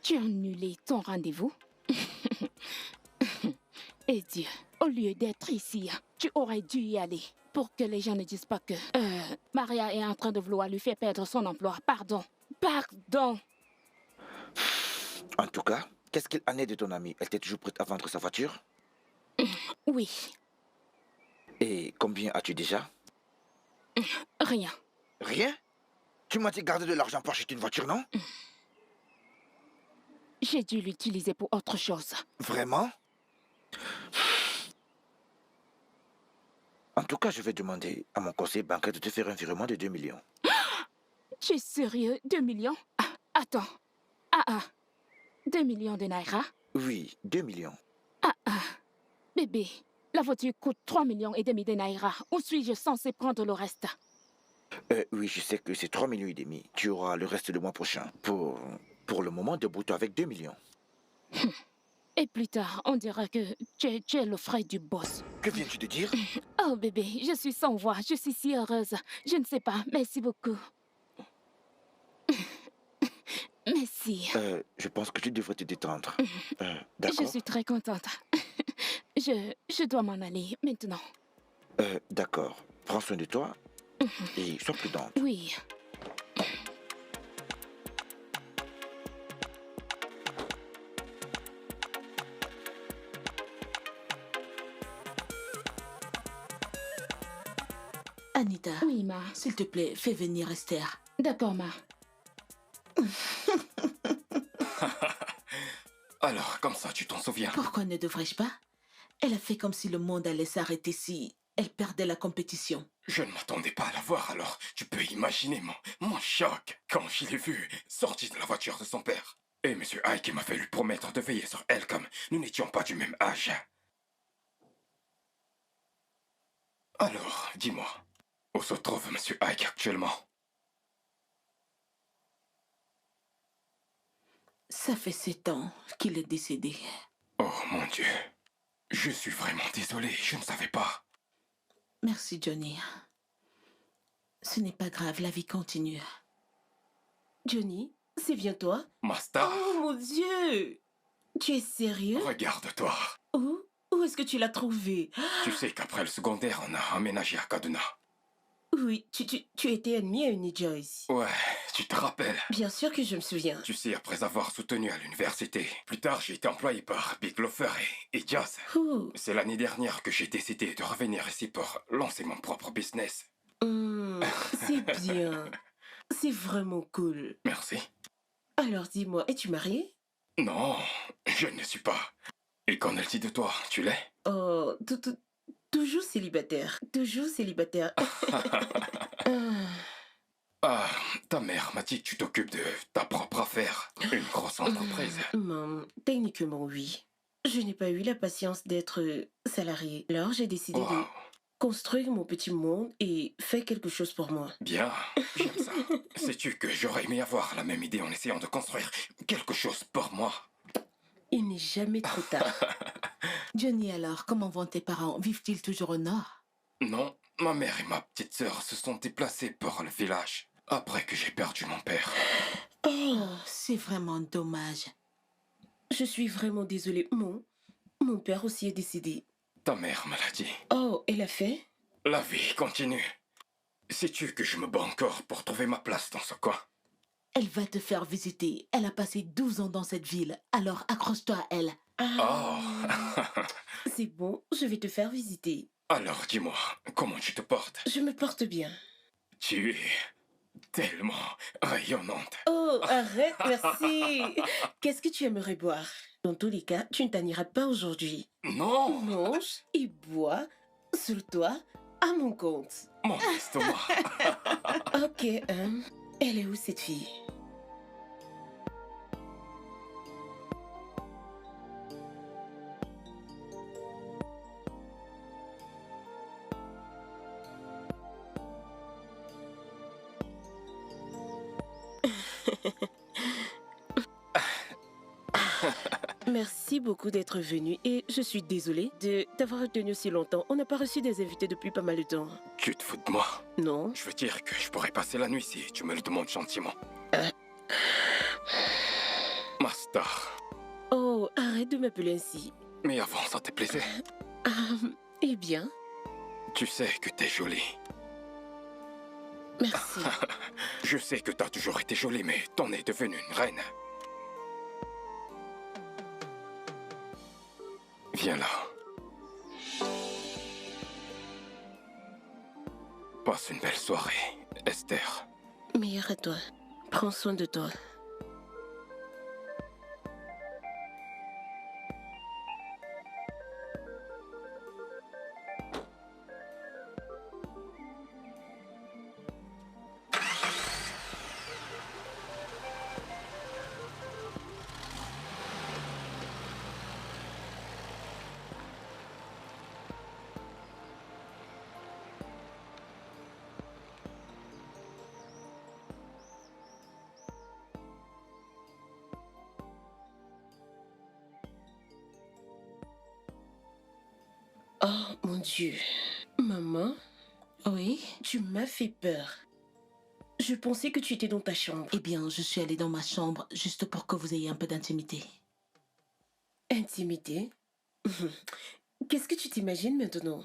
Tu as annulé ton rendez-vous? Et Dieu, au lieu d'être ici, tu aurais dû y aller pour que les gens ne disent pas que Maria est en train de vouloir lui faire perdre son emploi. Pardon. Pardon. En tout cas, qu'est-ce qu'il en est de ton amie? Elle était toujours prête à vendre sa voiture? Oui, Et combien as-tu déjà? rien. Rien? Tu m'as dit garder de l'argent pour acheter une voiture, non? J'ai dû l'utiliser pour autre chose. Vraiment? En tout cas, je vais demander à mon conseiller bancaire de te faire un virement de 2 millions. Tu es sérieux? 2 millions? Ah, attends. 2 millions de naira? Oui, 2 millions. Bébé, la voiture coûte 3 millions et demi de naira. Où suis-je censé prendre le reste? Oui, je sais que c'est 3 millions et demi. Tu auras le reste le mois prochain. Pour le moment, débrouille-toi avec 2 millions. Et plus tard, on dira que tu es le frère du boss. Que viens-tu de dire? Oh bébé, je suis sans voix, je suis si heureuse. Je ne sais pas, merci beaucoup. Merci. Je pense que tu devrais te détendre. Je D'accord? suis très contente. Je dois m'en aller maintenant. D'accord. Prends soin de toi et sois prudente. Oui. Anita, Oui, ma. s'il te plaît, fais venir Esther. D'accord, ma. Alors, comme ça, tu t'en souviens? Pourquoi ne devrais-je pas? Elle a fait comme si le monde allait s'arrêter si elle perdait la compétition. Je ne m'attendais pas à la voir, alors tu peux imaginer mon choc quand je l'ai vue sortie de la voiture de son père. Et Monsieur Ike m'a fait lui promettre de veiller sur elle comme nous n'étions pas du même âge. Alors, dis-moi, où se trouve Monsieur Ike actuellement? Ça fait 7 ans qu'il est décédé. Oh mon Dieu. Je suis vraiment désolé, je ne savais pas. Merci, Johnny. Ce n'est pas grave, la vie continue. Johnny, c'est bien toi? Masta, Oh mon Dieu! Tu es sérieux? regarde-toi. Où est-ce que tu l'as trouvé? Tu sais qu'après le secondaire, on a emménagé à Kaduna. Oui, tu étais ennemi à Uni Joyce. Ouais, tu te rappelles? Bien sûr que je me souviens. Tu sais, après avoir soutenu à l'université, plus tard j'ai été employé par Big Loafer et Jazz. Ouh, C'est l'année dernière que j'ai décidé de revenir ici pour lancer mon propre business. c'est bien. C'est vraiment cool. Merci. Alors dis-moi, es-tu marié? Non, je ne suis pas. Et qu'en est-il de toi? Tu l'es? Oh, toujours célibataire. Toujours célibataire. Ah, ta mère m'a dit que tu t'occupes de ta propre affaire. Une grosse entreprise. Techniquement, oui. Je n'ai pas eu la patience d'être salarié. Alors, j'ai décidé Wow. de construire mon petit monde et faire quelque chose pour moi. Bien, j'aime ça. Sais-tu que j'aurais aimé avoir la même idée en essayant de construire quelque chose pour moi? Il n'est jamais trop tard. Johnny, alors, comment vont tes parents? Vivent-ils toujours au nord? Non, ma mère et ma petite sœur se sont déplacées pour le village après que j'ai perdu mon père. Oh, c'est vraiment dommage. Je suis vraiment désolée. Mon père aussi est décédé. Ta mère me l'a dit. Oh, elle a fait? La vie continue. Sais-tu que je me bats encore pour trouver ma place dans ce coin? Elle va te faire visiter. Elle a passé 12 ans dans cette ville. Alors accroche-toi à elle. Oh. C'est bon, je vais te faire visiter. Alors dis-moi, comment tu te portes? Je me porte bien. Tu es tellement rayonnante. Oh, arrête, merci. Qu'est-ce que tu aimerais boire? Dans tous les cas, tu ne t'en iras pas aujourd'hui. Non, Mange et bois sur toi à mon compte. mon estomac. Ok, elle est où cette fille? Merci beaucoup d'être venu et je suis désolée de t'avoir retenu si longtemps. On n'a pas reçu des invités depuis pas mal de temps. Tu te fous de moi? Non? Je veux dire que je pourrais passer la nuit si tu me le demandes gentiment. Ma star. Oh, arrête de m'appeler ainsi. Mais avant, ça te plaisait? Eh bien, Tu sais que t'es jolie. merci. Je sais que t'as toujours été jolie, mais t'en es devenue une reine. Viens là. Passe une belle soirée, Esther. Meilleur à toi. Prends soin de toi. Oh mon Dieu. Maman, Oui? tu m'as fait peur. Je pensais que tu étais dans ta chambre. Eh bien, je suis allée dans ma chambre juste pour que vous ayez un peu d'intimité. Intimité? Qu'est-ce que tu t'imagines maintenant?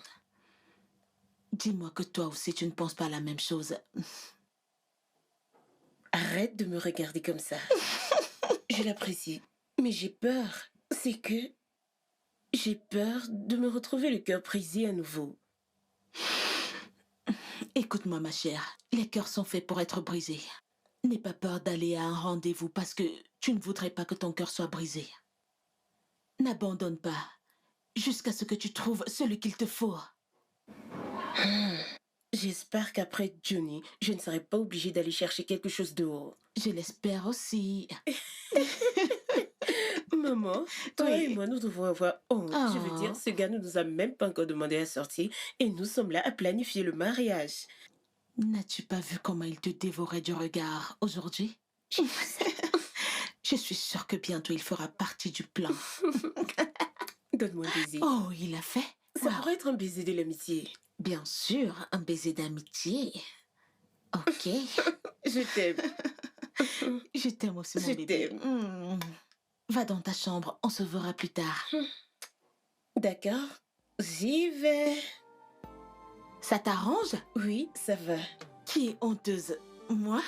Dis-moi que toi aussi tu ne penses pas la même chose. Arrête de me regarder comme ça. Je l'apprécie. Mais j'ai peur. C'est que j'ai peur de me retrouver le cœur brisé à nouveau. Écoute-moi ma chère, les cœurs sont faits pour être brisés. N'aie pas peur d'aller à un rendez-vous parce que tu ne voudrais pas que ton cœur soit brisé. N'abandonne pas jusqu'à ce que tu trouves celui qu'il te faut. J'espère qu'après Johnny, je ne serai pas obligée d'aller chercher quelque chose dehors. Je l'espère aussi. Maman, toi Oui. et moi, nous devons avoir honte. Je veux dire, Oh. ce gars ne nous a même pas encore demandé à sortir et nous sommes là à planifier le mariage. N'as-tu pas vu comment il te dévorait du regard aujourd'hui? Je suis sûre que bientôt il fera partie du plan. Donne-moi un baiser. Oh, il a fait? Ça Wow. pourrait être un baiser de l'amitié. Bien sûr, un baiser d'amitié. Ok. Je t'aime. Je t'aime aussi, mon Je bébé. t'aime. Va dans ta chambre, on se verra plus tard. D'accord, j'y vais. Ça t'arrange? Oui, ça va. Qui est honteuse? Moi?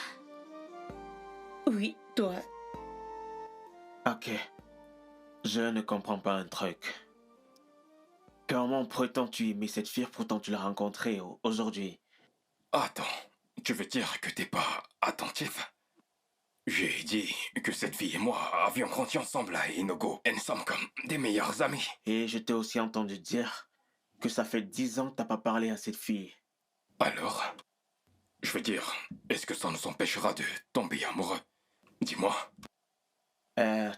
Oui, toi. Ok. Je ne comprends pas un truc. Comment prétends-tu aimer cette fille pourtant tu l'as rencontrée aujourd'hui? Attends, tu veux dire que t'es pas attentif? J'ai dit que cette fille et moi avions grandi ensemble à Inogo et nous sommes comme des meilleurs amis. Et je t'ai aussi entendu dire que ça fait 10 ans que t'as pas parlé à cette fille. Alors, je veux dire, est-ce que ça nous empêchera de tomber amoureux? Dis-moi.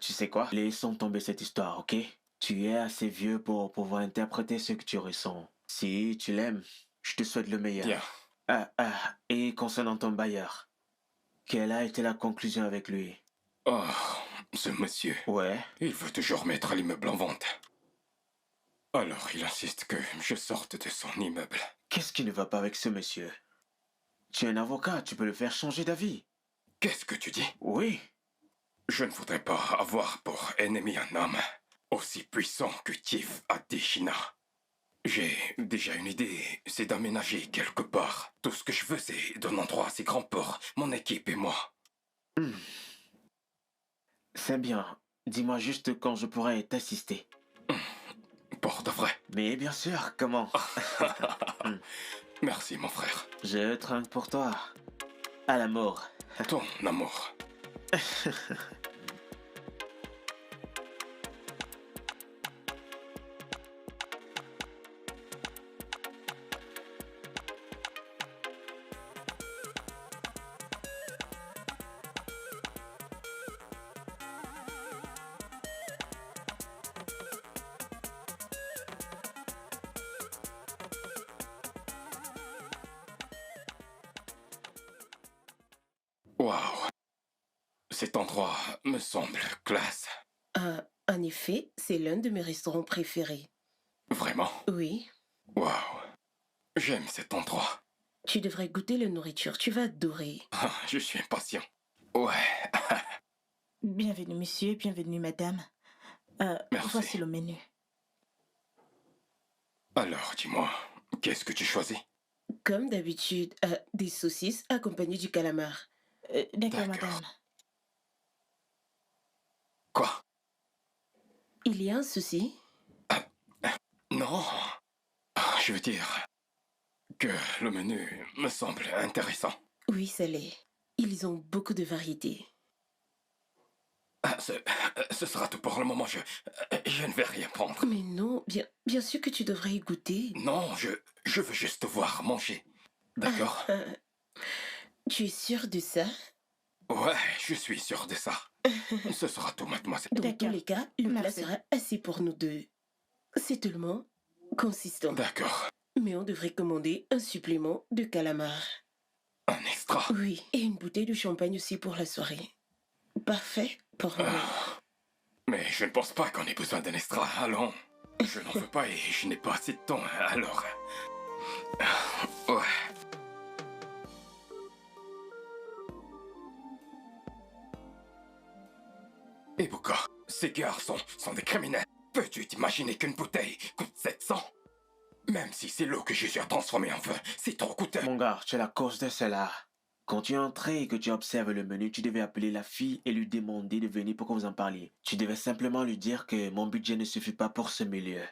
Tu sais quoi? Laissons tomber cette histoire, ok? Tu es assez vieux pour pouvoir interpréter ce que tu ressens. Si tu l'aimes, je te souhaite le meilleur. Bien. Et concernant ton bailleur, quelle a été la conclusion avec lui? Oh, ce monsieur. Ouais. Il veut toujours mettre l'immeuble en vente. Alors, il insiste que je sorte de son immeuble. Qu'est-ce qui ne va pas avec ce monsieur? Tu es un avocat, tu peux le faire changer d'avis. Qu'est-ce que tu dis? Oui. Je ne voudrais pas avoir pour ennemi un homme aussi puissant que Tiff Adeshina. J'ai déjà une idée, c'est d'aménager quelque part. Tout ce que je veux, c'est d'un endroit assez grand pour mon équipe et moi. C'est bien. Dis-moi juste quand je pourrai t'assister. Pour de vrai. Mais bien sûr, comment? Merci, mon frère. Je trinque pour toi. À la mort. Ton amour. Waouh. Cet endroit me semble classe. En effet, c'est l'un de mes restaurants préférés. Vraiment? Oui, Waouh. J'aime cet endroit. tu devrais goûter la nourriture, tu vas adorer. Je suis impatient. Ouais. Bienvenue, monsieur, bienvenue, madame. Merci. Voici le menu. Alors, dis-moi, qu'est-ce que tu choisis? Comme d'habitude, des saucisses accompagnées du calamar. D'accord, D'accord. madame. Quoi? Il y a un souci? Non. Je veux dire que le menu me semble intéressant. Oui, ça l'est. Ils ont beaucoup de variétés. Ce sera tout pour le moment. Je ne vais rien prendre. Mais non, bien sûr que tu devrais y goûter. Non, je veux juste te voir manger. D'accord? Tu es sûr de ça? Ouais, je suis sûr de ça. Ce sera tout, mademoiselle. Dans tous D'accord. les cas, le plat Merci. sera assez pour nous deux. C'est tellement consistant. D'accord. Mais on devrait commander un supplément de calamar. Un extra. Oui, et une bouteille de champagne aussi pour la soirée. Parfait pour nous. Mais je ne pense pas qu'on ait besoin d'un extra. Allons. Je n'en veux pas et je n'ai pas assez de temps. Alors... Ouais. Ibuka, ces garçons sont des criminels. Peux-tu t'imaginer qu'une bouteille coûte 700? Même si c'est l'eau que Jésus a transformée en vin, c'est trop coûteux. Mon gars, tu es la cause de cela. Quand tu es entré et que tu observes le menu, tu devais appeler la fille et lui demander de venir pour que vous en parliez. Tu devais simplement lui dire que mon budget ne suffit pas pour ce milieu.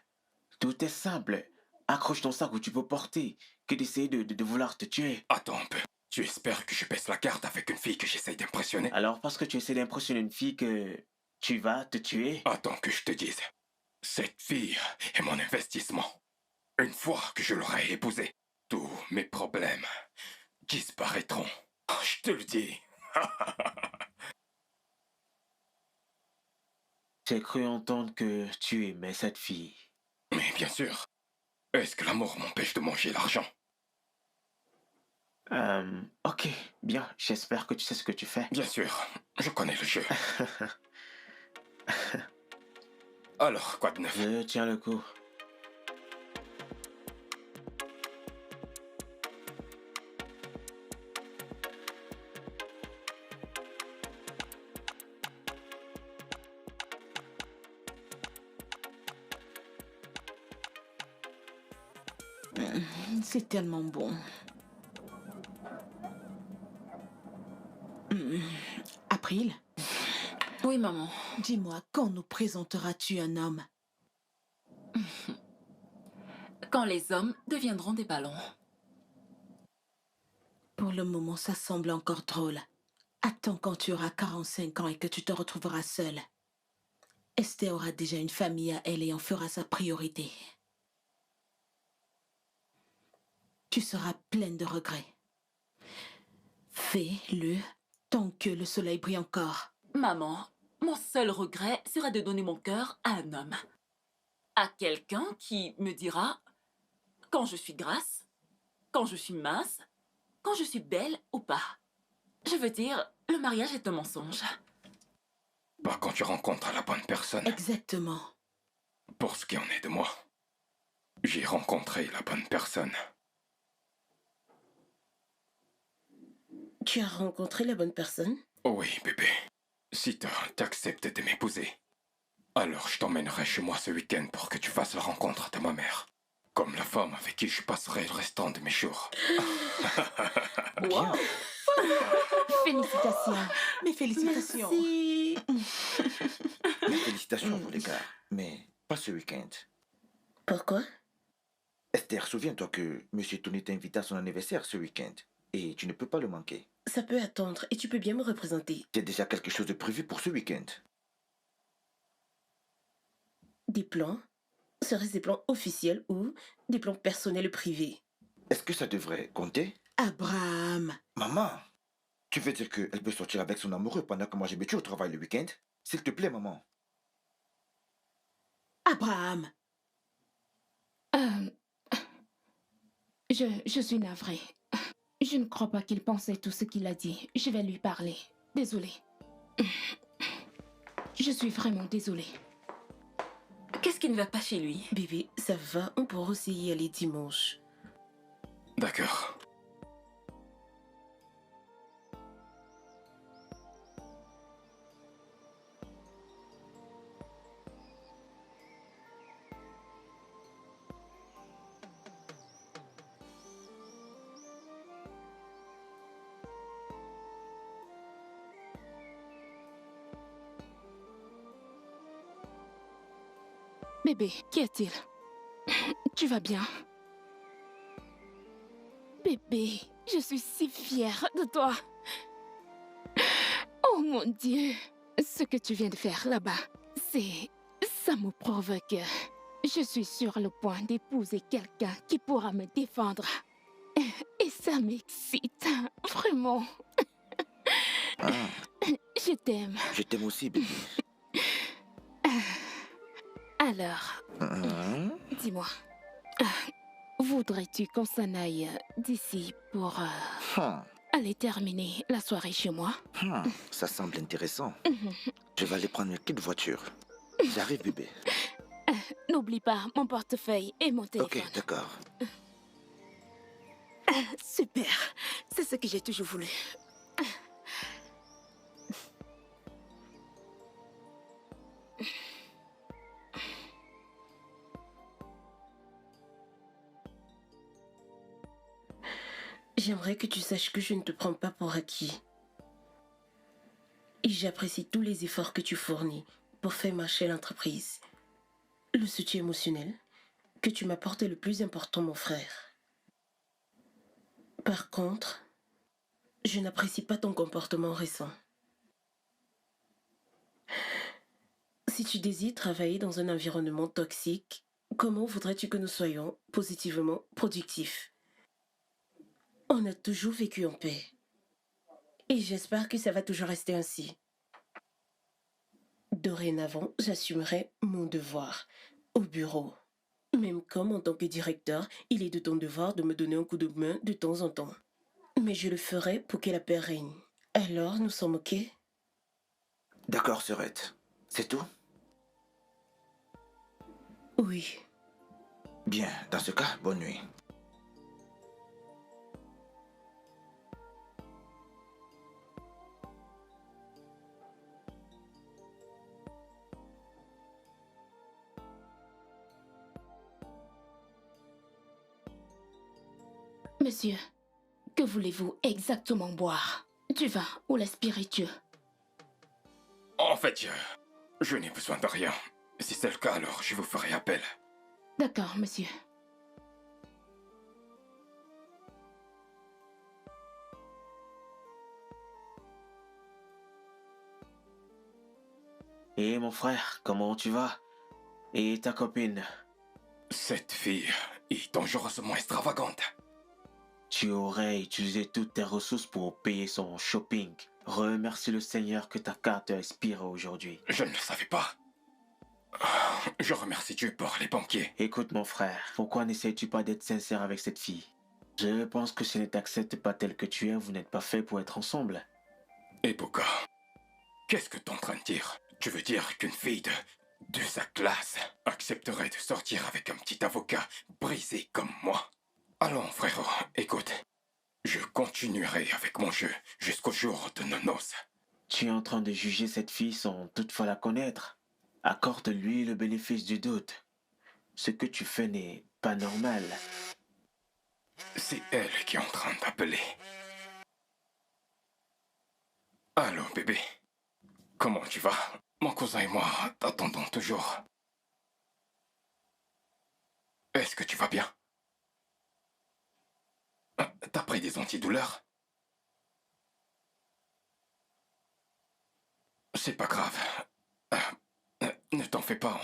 Tout est simple. Accroche ton sac où tu peux porter, que d'essayer de vouloir te tuer. Attends un peu. Tu espères que je baisse la carte avec une fille que j'essaye d'impressionner? Alors parce que tu essaies d'impressionner une fille que tu vas te tuer? Attends que je te dise. Cette fille est mon investissement. Une fois que je l'aurai épousée, tous mes problèmes disparaîtront. Je te le dis. J'ai cru entendre que tu aimais cette fille. Mais bien sûr. Est-ce que l'amour m'empêche de manger l'argent? Ok, bien. J'espère que tu sais ce que tu fais. Bien sûr, je connais le jeu. Alors, quoi de neuf? Je tiens le coup. C'est tellement bon. April, Oui, maman. dis-moi, quand nous présenteras-tu un homme? Quand les hommes deviendront des ballons. Pour le moment, ça semble encore drôle. Attends quand tu auras 45 ans et que tu te retrouveras seule. Esther aura déjà une famille à elle et en fera sa priorité. Tu seras pleine de regrets. Fais-le tant que le soleil brille encore. Maman, mon seul regret serait de donner mon cœur à un homme. À quelqu'un qui me dira quand je suis grasse, quand je suis mince, quand je suis belle ou pas. Je veux dire, le mariage est un mensonge. Pas quand tu rencontres la bonne personne. Exactement. Pour ce qui en est de moi, j'ai rencontré la bonne personne. Tu as rencontré la bonne personne? Oui, bébé. Si t'acceptes de m'épouser, alors je t'emmènerai chez moi ce week-end pour que tu fasses la rencontre de ma mère. Comme la femme avec qui je passerai le restant de mes jours. Bien. Félicitations. Mes félicitations. Si. Mes félicitations pour les gars, mais pas ce week-end. Pourquoi? Esther, souviens-toi que Monsieur Tony t'a invité à son anniversaire ce week-end. Et tu ne peux pas le manquer. Ça peut attendre et tu peux bien me représenter. J'ai déjà quelque chose de prévu pour ce week-end. Des plans? Seraient-ce des plans officiels ou des plans personnels privés? Est-ce que ça devrait compter? Abraham. Maman, tu veux dire qu'elle peut sortir avec son amoureux pendant que moi je me tue au travail le week-end? S'il te plaît, maman. Abraham. Je suis navrée. Je ne crois pas qu'il pensait tout ce qu'il a dit. Je vais lui parler. Désolée. Je suis vraiment désolée. Qu'est-ce qui ne va pas chez lui? Bébé, ça va, on pourra aussi y aller dimanche. D'accord. Bébé, qu'y a-t-il? Tu vas bien? Bébé, je suis si fière de toi. Oh mon Dieu, ce que tu viens de faire là-bas, ça me provoque. Je suis sur le point d'épouser quelqu'un qui pourra me défendre. Et ça m'excite, vraiment. Ah, Je t'aime. je t'aime aussi, bébé. Alors, dis-moi, voudrais-tu qu'on s'en aille d'ici pour aller terminer la soirée chez moi? Ça semble intéressant. Je vais aller prendre une petite voiture. J'arrive, bébé. N'oublie pas mon portefeuille et mon téléphone. Ok, d'accord. Super, c'est ce que j'ai toujours voulu. J'aimerais que tu saches que je ne te prends pas pour acquis. Et j'apprécie tous les efforts que tu fournis pour faire marcher l'entreprise. Le soutien émotionnel que tu m'apportes est le plus important, mon frère. Par contre, je n'apprécie pas ton comportement récent. Si tu désires travailler dans un environnement toxique, comment voudrais-tu que nous soyons positivement productifs? On a toujours vécu en paix. Et j'espère que ça va toujours rester ainsi. Dorénavant, j'assumerai mon devoir au bureau. Même comme en tant que directeur, il est de ton devoir de me donner un coup de main de temps en temps. Mais je le ferai pour que la paix règne. Alors, nous sommes OK? D'accord, Sœurette. C'est tout? Oui. Bien, dans ce cas, bonne nuit. Monsieur, que voulez-vous exactement boire? Du vin ou les spiritueux? En fait, je n'ai besoin de rien. Si c'est le cas, alors je vous ferai appel. D'accord, monsieur. Et mon frère, comment tu vas? Et ta copine? Cette fille est dangereusement extravagante. Tu aurais utilisé toutes tes ressources pour payer son shopping. Remercie le Seigneur que ta carte a expiré aujourd'hui. Je ne le savais pas. Je remercie Dieu pour les banquiers. Écoute mon frère, pourquoi n'essayes-tu pas d'être sincère avec cette fille? Je pense que si elle ne t'accepte pas tel que tu es, vous n'êtes pas fait pour être ensemble. Et Boka, qu'est-ce que tu es en train de dire? Tu veux dire qu'une fille de sa classe accepterait de sortir avec un petit avocat brisé comme moi? Allons, frérot, écoute. Je continuerai avec mon jeu jusqu'au jour de nos noces. Tu es en train de juger cette fille sans toutefois la connaître. Accorde-lui le bénéfice du doute. Ce que tu fais n'est pas normal. C'est elle qui est en train d'appeler. Allô, bébé. Comment tu vas? Mon cousin et moi t'attendons toujours. Est-ce que tu vas bien? T'as pris des antidouleurs? C'est pas grave. Ne t'en fais pas,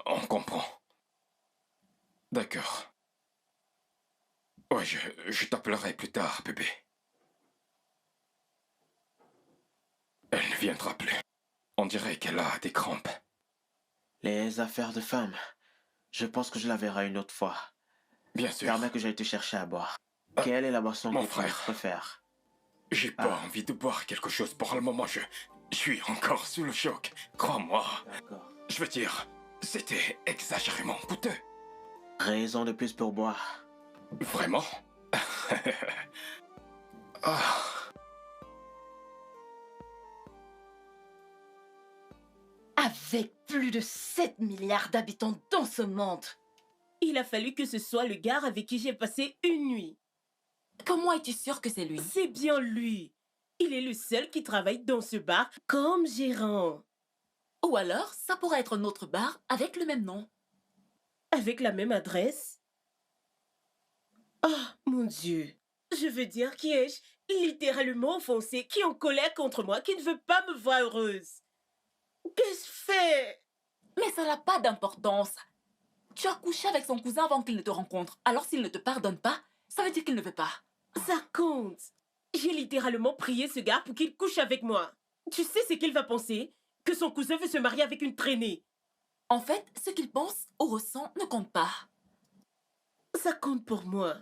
on comprend. D'accord. Ouais, je t'appellerai plus tard, bébé. Elle ne viendra plus. On dirait qu'elle a des crampes. Les affaires de femmes. Je pense que je la verrai une autre fois. Bien sûr. Permets que j'aille te chercher à boire. Quelle est la boisson mon que frère. tu préfères? J'ai pas envie de boire quelque chose pour le moment. Je suis encore sous le choc. Crois-moi. D'accord. Je veux dire, c'était exagérément coûteux. Raison de plus pour boire. Vraiment? Ah. Avec plus de 7 milliards d'habitants dans ce monde. Il a fallu que ce soit le gars avec qui j'ai passé une nuit. Comment es-tu sûr que c'est lui? C'est bien lui. Il est le seul qui travaille dans ce bar comme gérant. Ou alors, ça pourrait être un autre bar avec le même nom. Avec la même adresse? Oh, mon Dieu. Je veux dire, qui ai-je littéralement offensé, qui est en colère contre moi, qui ne veut pas me voir heureuse? Qu'ai-je fait? Mais ça n'a pas d'importance. Tu as couché avec son cousin avant qu'il ne te rencontre. Alors s'il ne te pardonne pas, ça veut dire qu'il ne veut pas. Ça compte. J'ai littéralement prié ce gars pour qu'il couche avec moi. Tu sais ce qu'il va penser? Que son cousin veut se marier avec une traînée. En fait, ce qu'il pense ou ressent ne compte pas. Ça compte pour moi.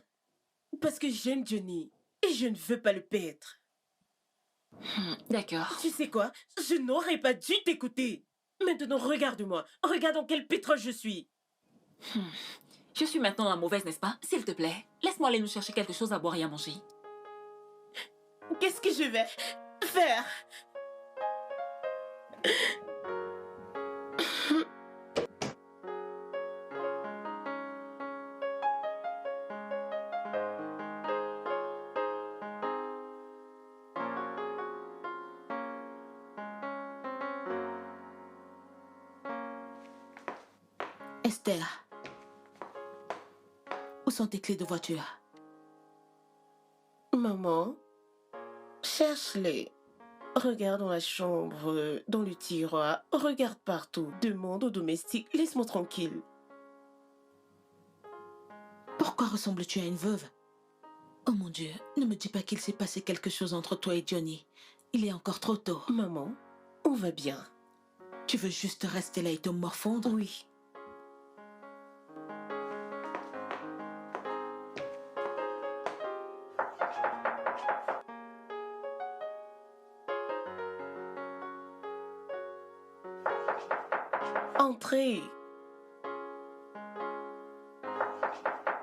Parce que j'aime Johnny. Et je ne veux pas le perdre. D'accord. Tu sais quoi? Je n'aurais pas dû t'écouter. Maintenant, regarde-moi. Regarde dans quel pétrole je suis. Je suis maintenant la mauvaise, n'est-ce pas? S'il te plaît, laisse-moi aller nous chercher quelque chose à boire et à manger. Qu'est-ce que je vais faire? Esther, où sont tes clés de voiture? Maman, cherche-les. Regarde dans la chambre, dans le tiroir, regarde partout. Demande au domestique, laisse-moi tranquille. Pourquoi ressembles-tu à une veuve? Oh mon Dieu, ne me dis pas qu'il s'est passé quelque chose entre toi et Johnny. Il est encore trop tôt. Maman, on va bien. Tu veux juste rester là et te morfondre? Oui. Entrez.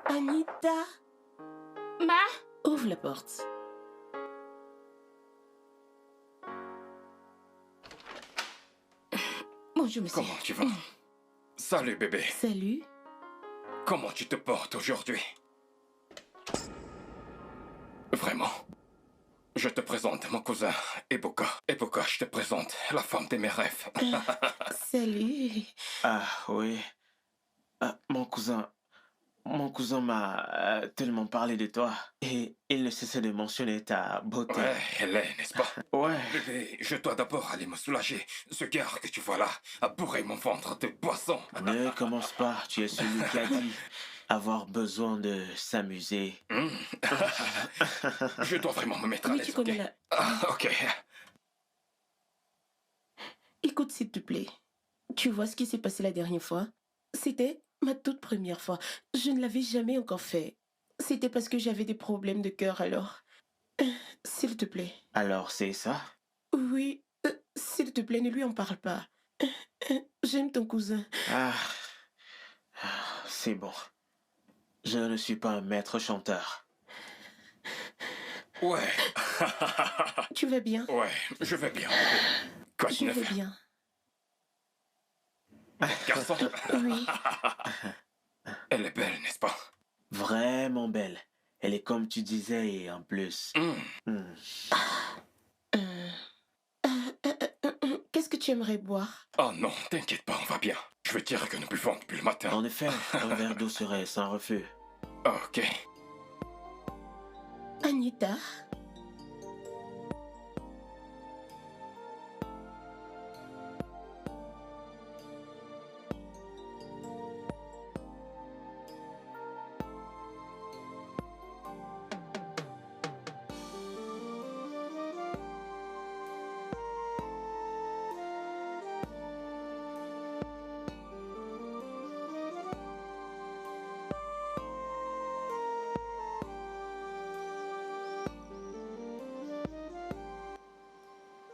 Anita, Ma, ouvre la porte. bonjour, monsieur. Comment tu vas? Salut bébé. Salut. Comment tu te portes aujourd'hui? Vraiment? Je te présente mon cousin, Ebuka. Ebuka, je te présente la femme de mes rêves. Salut. Ah oui. Ah, mon cousin m'a tellement parlé de toi. Et il ne cessait de mentionner ta beauté. Ouais, elle est, n'est-ce pas? Ouais. Bébé, je dois d'abord aller me soulager. Ce gars que tu vois là a bourré mon ventre de poisson. Ne commence pas, tu es celui qui a dit avoir besoin de s'amuser. Je dois vraiment me mettre à Mais l'aise, tu ok? connais la... Ah, ok. Écoute, s'il te plaît. Tu vois ce qui s'est passé la dernière fois? C'était ma toute première fois. Je ne l'avais jamais encore fait. C'était parce que j'avais des problèmes de cœur alors. S'il te plaît. Alors c'est ça? Oui, s'il te plaît, ne lui en parle pas. J'aime ton cousin. Ah, c'est bon. Je ne suis pas un maître chanteur. Ouais. Tu vas bien? Ouais, je vais bien. Quoi de Je vais neuf? bien. Garçon. Oui. Elle est belle, n'est-ce pas? Vraiment belle. Elle est comme tu disais et en plus. Hmm. Qu'est-ce que tu aimerais boire? Oh non, t'inquiète pas, on va bien. Je veux dire que nous buvons depuis le matin. En effet, un verre d'eau serait sans refus. Ok. Anita?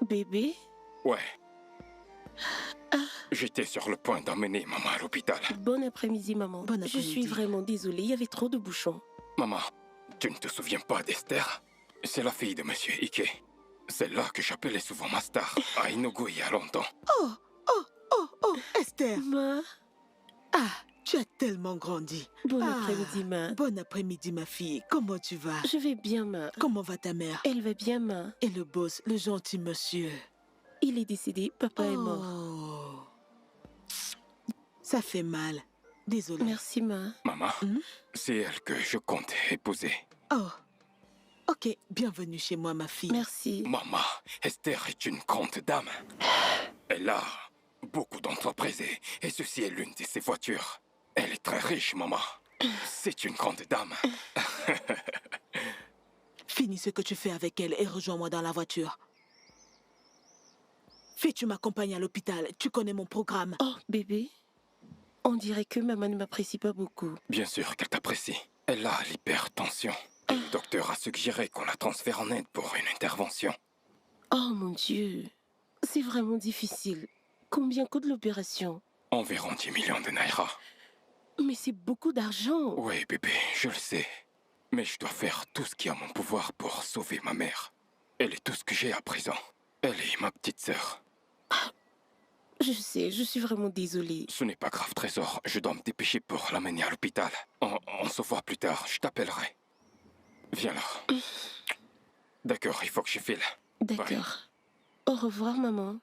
Bébé? Ouais. J'étais sur le point d'emmener maman à l'hôpital. Bon après-midi, maman. Bon Je suis après-midi. vraiment désolée, il y avait trop de bouchons. Maman, tu ne te souviens pas d'Esther? C'est la fille de Monsieur Ike. C'est là que j'appelais souvent ma star, à Inugu il y a longtemps. Oh, Esther. Ma, Ah, tu as tellement grandi. bon Ah, après-midi, ma. Bon après-midi, ma fille. Comment tu vas? Je vais bien, ma. Comment va ta mère? Elle va bien, ma. Et le boss, le gentil monsieur? Il est décédé, papa est mort. Oh. Ça fait mal. Désolée. Merci, ma. Maman, c'est elle que je compte épouser. Oh. Ok, bienvenue chez moi, ma fille. Merci. Maman, Esther est une grande dame. Elle a beaucoup d'entreprises et ceci est l'une de ses voitures. Elle est très riche, maman. C'est une grande dame. Finis ce que tu fais avec elle et rejoins-moi dans la voiture. Fais, tu m'accompagnes à l'hôpital. Tu connais mon programme. Oh, bébé. On dirait que maman ne m'apprécie pas beaucoup. Bien sûr qu'elle t'apprécie. Elle a l'hypertension. Et le docteur a suggéré qu'on la transfère en Inde pour une intervention. Oh mon Dieu. C'est vraiment difficile. Combien coûte l'opération? Environ 10 millions de naira. Mais c'est beaucoup d'argent. Oui, bébé, je le sais. Mais je dois faire tout ce qui est à mon pouvoir pour sauver ma mère. Elle est tout ce que j'ai à présent. Elle est ma petite sœur. Je sais, je suis vraiment désolée. Ce n'est pas grave, Trésor. Je dois me dépêcher pour l'amener à l'hôpital. On se voit plus tard. Je t'appellerai. Viens là. D'accord, il faut que je file. D'accord. Au revoir, maman.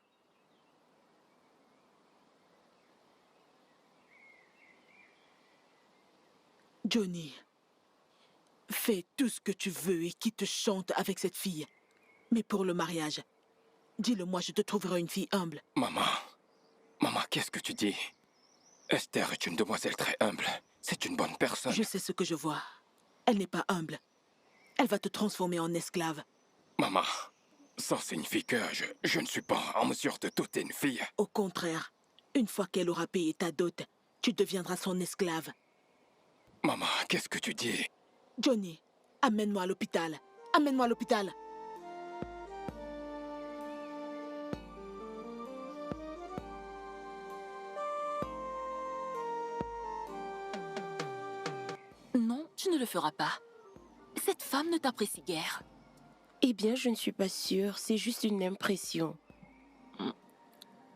Johnny, fais tout ce que tu veux et qui te chante avec cette fille. Mais pour le mariage, dis-le-moi, je te trouverai une fille humble. Maman, qu'est-ce que tu dis? Esther est une demoiselle très humble. C'est une bonne personne. Je sais ce que je vois. Elle n'est pas humble. Elle va te transformer en esclave. Maman, Ça signifie que je ne suis pas en mesure de doter une fille. Au contraire, une fois qu'elle aura payé ta dot, tu deviendras son esclave. Maman, qu'est-ce que tu dis? Johnny, amène-moi à l'hôpital. Amène-moi à l'hôpital. Non, tu ne le feras pas. Cette femme ne t'apprécie guère. Eh bien, je ne suis pas sûre, c'est juste une impression.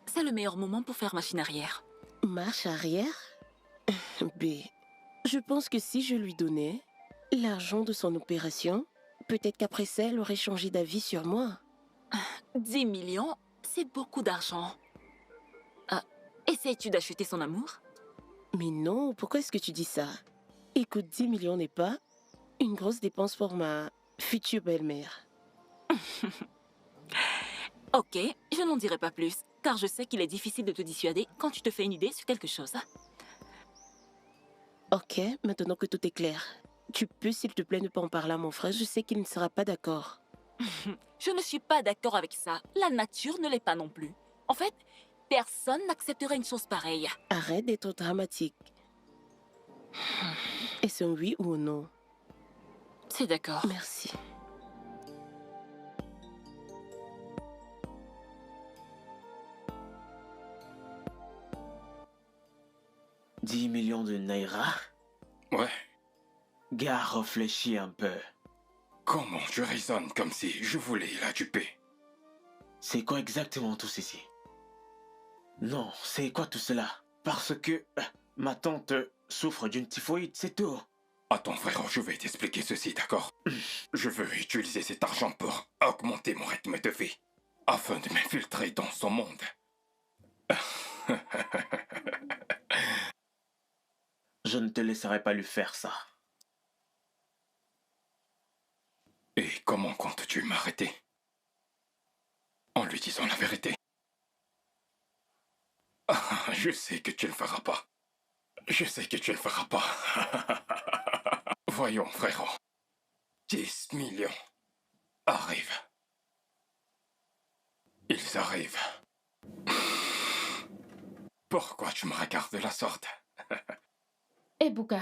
C'est le meilleur moment pour faire machine arrière. Marche arrière? B. Je pense que si je lui donnais l'argent de son opération, peut-être qu'après ça, elle aurait changé d'avis sur moi. 10 millions, c'est beaucoup d'argent. Essayes-tu d'acheter son amour? Mais non, pourquoi est-ce que tu dis ça? Écoute, 10 millions n'est pas une grosse dépense pour ma future belle-mère. Ok, je n'en dirai pas plus, car je sais qu'il est difficile de te dissuader quand tu te fais une idée sur quelque chose. Ok, maintenant que tout est clair, tu peux s'il te plaît ne pas en parler à mon frère, je sais qu'il ne sera pas d'accord. Je ne suis pas d'accord avec ça. La nature ne l'est pas non plus. En fait, personne n'accepterait une chose pareille. Arrête d'être dramatique. Est-ce un oui ou un non? C'est d'accord. Merci. « 10 millions de naira ?» Ouais. Gars, réfléchis un peu. Comment je raisonne comme si je voulais la duper? C'est quoi exactement tout ceci? Non, c'est quoi tout cela? Parce que ma tante souffre d'une typhoïde, c'est tout. Attends frérot, je vais t'expliquer ceci, d'accord? Je veux utiliser cet argent pour augmenter mon rythme de vie, afin de m'infiltrer dans son monde. Je ne te laisserai pas lui faire ça. Et comment comptes-tu m'arrêter? En lui disant la vérité. Ah, je sais que tu ne le feras pas. Je sais que tu ne le feras pas. Voyons, frérot. 10 millions arrivent. Ils arrivent. Pourquoi tu me regardes de la sorte? Eh, Bouka,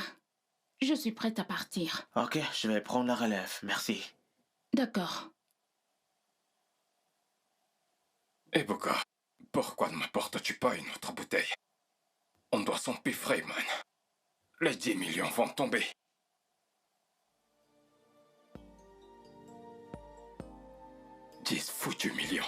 je suis prête à partir. Ok, je vais prendre la relève, merci. D'accord. Eh Boka, pourquoi ne m'apportes-tu pas une autre bouteille? On doit s'empiffrer, man. Les 10 millions vont tomber. « 10 foutus millions. »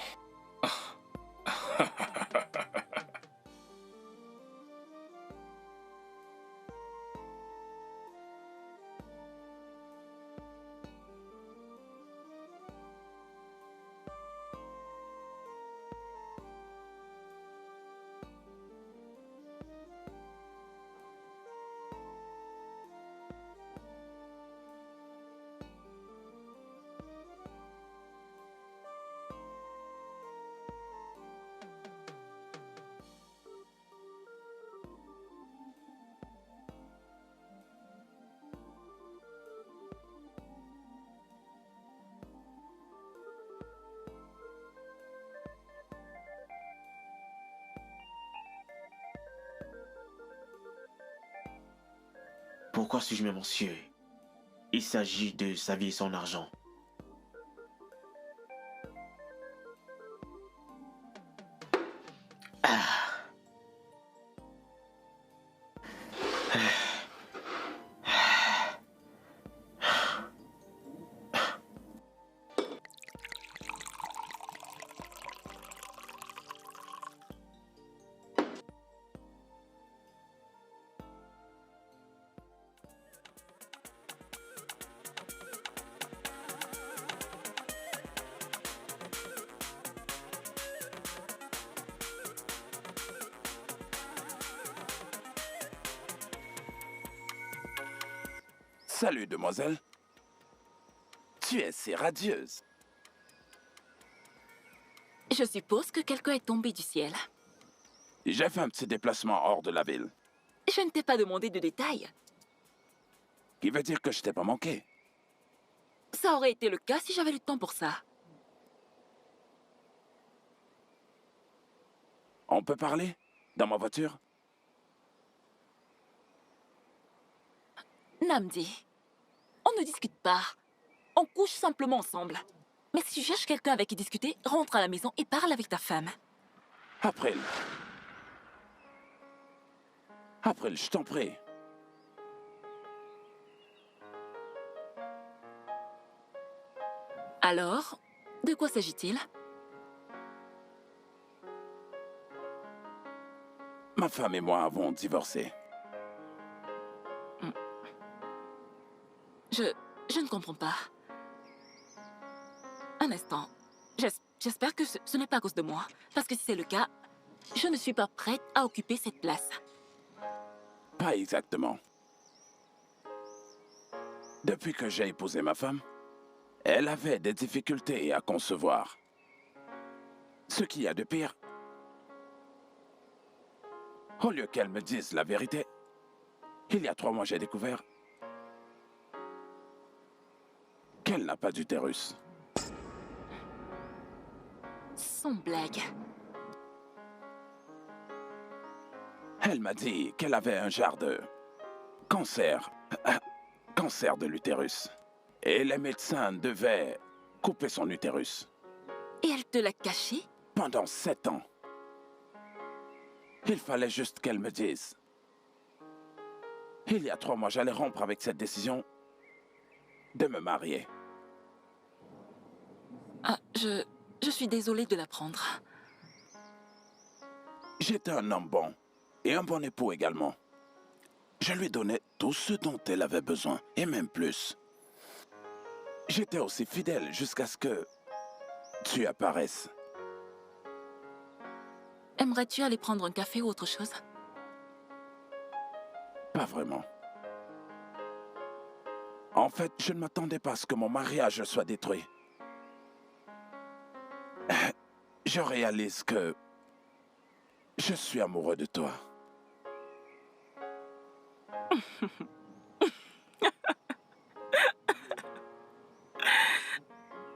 Pourquoi suis-je mémoncieux? Il s'agit de sa vie et son argent. Salut, demoiselle. Tu es si radieuse. Je suppose que quelqu'un est tombé du ciel. J'ai fait un petit déplacement hors de la ville. Je ne t'ai pas demandé de détails. Qui veut dire que je t'ai pas manqué. Ça aurait été le cas si j'avais le temps pour ça. On peut parler? Dans ma voiture? Namdi, on ne discute pas. On couche simplement ensemble. Mais si tu cherches quelqu'un avec qui discuter, rentre à la maison et parle avec ta femme. April. April, je t'en prie. Alors, de quoi s'agit-il? Ma femme et moi avons divorcé. Je ne comprends pas. Un instant. J'espère que ce n'est pas à cause de moi. Parce que si c'est le cas, je ne suis pas prête à occuper cette place. Pas exactement. Depuis que j'ai épousé ma femme, elle avait des difficultés à concevoir. Ce qu'il y a de pire, au lieu qu'elle me dise la vérité, il y a 3 mois j'ai découvert qu'elle n'a pas d'utérus. Sans blague. Elle m'a dit qu'elle avait un genre de cancer. Cancer de l'utérus. Et les médecins devaient couper son utérus. Et elle te l'a caché? Pendant 7 ans. Il fallait juste qu'elle me dise. Il y a 3 mois, j'allais rompre avec cette décision de me marier. Ah, je suis désolée de l'apprendre. J'étais un homme bon. Et un bon époux également. Je lui donnais tout ce dont elle avait besoin, et même plus. J'étais aussi fidèle jusqu'à ce que tu apparaisses. Aimerais-tu aller prendre un café ou autre chose? Pas vraiment. En fait, je ne m'attendais pas à ce que mon mariage soit détruit. Je réalise que je suis amoureux de toi.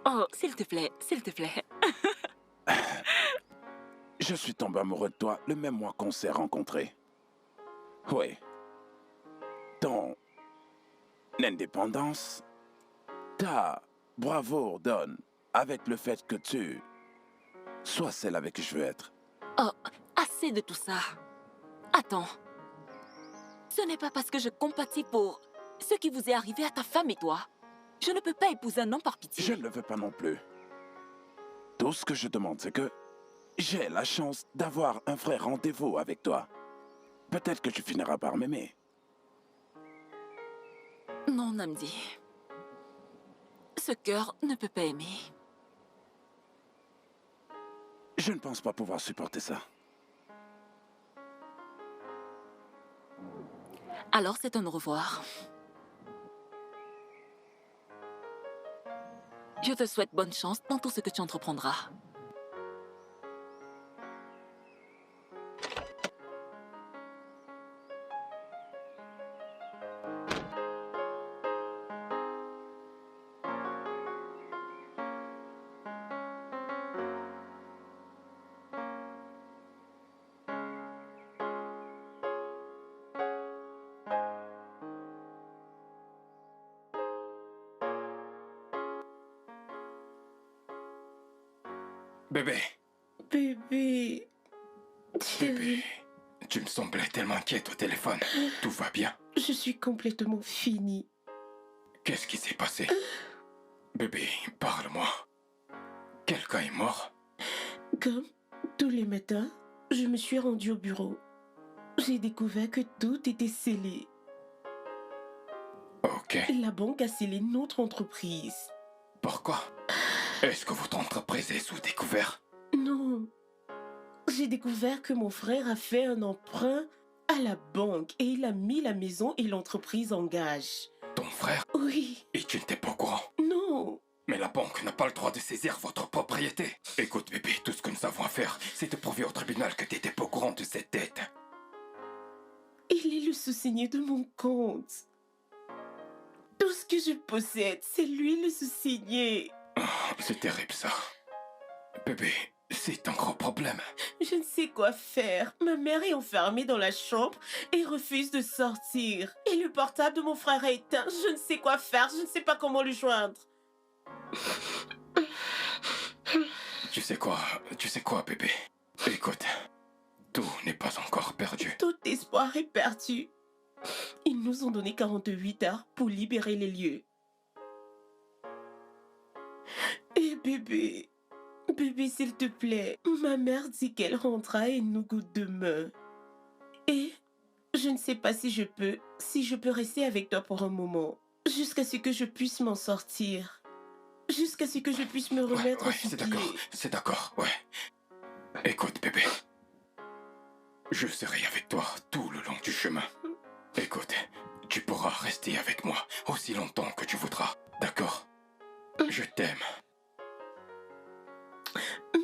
Oh, s'il te plaît, s'il te plaît. Je suis tombé amoureux de toi le même mois qu'on s'est rencontrés. Oui. Ton indépendance, ta bravoure donne avec le fait que tu sois celle avec qui je veux être. Oh, assez de tout ça. Attends. Ce n'est pas parce que je compatis pour ce qui vous est arrivé à ta femme et toi. Je ne peux pas épouser un homme par pitié. Je ne le veux pas non plus. Tout ce que je demande, c'est que j'ai la chance d'avoir un vrai rendez-vous avec toi. Peut-être que tu finiras par m'aimer. Non, Namdi. Ce cœur ne peut pas aimer. Je ne pense pas pouvoir supporter ça. Alors c'est un au revoir. Je te souhaite bonne chance dans tout ce que tu entreprendras. Bébé, Bébé. bébé, tu me semblais tellement inquiète au téléphone. Tout va bien? Je suis complètement finie. Qu'est-ce qui s'est passé? Bébé, parle-moi. Quelqu'un est mort? Comme tous les matins, je me suis rendue au bureau. J'ai découvert que tout était scellé. Ok. La banque a scellé notre entreprise. Pourquoi? Est-ce que votre entreprise est sous découvert? Non. J'ai découvert que mon frère a fait un emprunt à la banque et il a mis la maison et l'entreprise en gage. Ton frère? Oui. Et tu n'étais pas au courant? Non. Mais la banque n'a pas le droit de saisir votre propriété. Écoute, bébé, tout ce que nous avons à faire, c'est de prouver au tribunal que tu n'étais pas au courant de cette dette. Il est le sous-signé de mon compte. Tout ce que je possède, c'est lui le sous-signé. C'est terrible ça. Bébé, C'est un gros problème. Je ne sais quoi faire. Ma mère est enfermée dans la chambre et refuse de sortir. Et le portable de mon frère est éteint. Je ne sais quoi faire. Je ne sais pas comment le joindre. Tu sais quoi, bébé? Écoute, tout n'est pas encore perdu. Tout espoir est perdu. Ils nous ont donné 48 heures pour libérer les lieux. Et bébé, s'il te plaît, ma mère dit qu'elle rentrera et nous goûte demain. Et je ne sais pas si je peux rester avec toi pour un moment, jusqu'à ce que je puisse m'en sortir, jusqu'à ce que je puisse me remettre Ouais, sur pied. c'est d'accord, ouais. Écoute, bébé, je serai avec toi tout le long du chemin. Écoute, tu pourras rester avec moi aussi longtemps que tu voudras, d'accord? Je t'aime.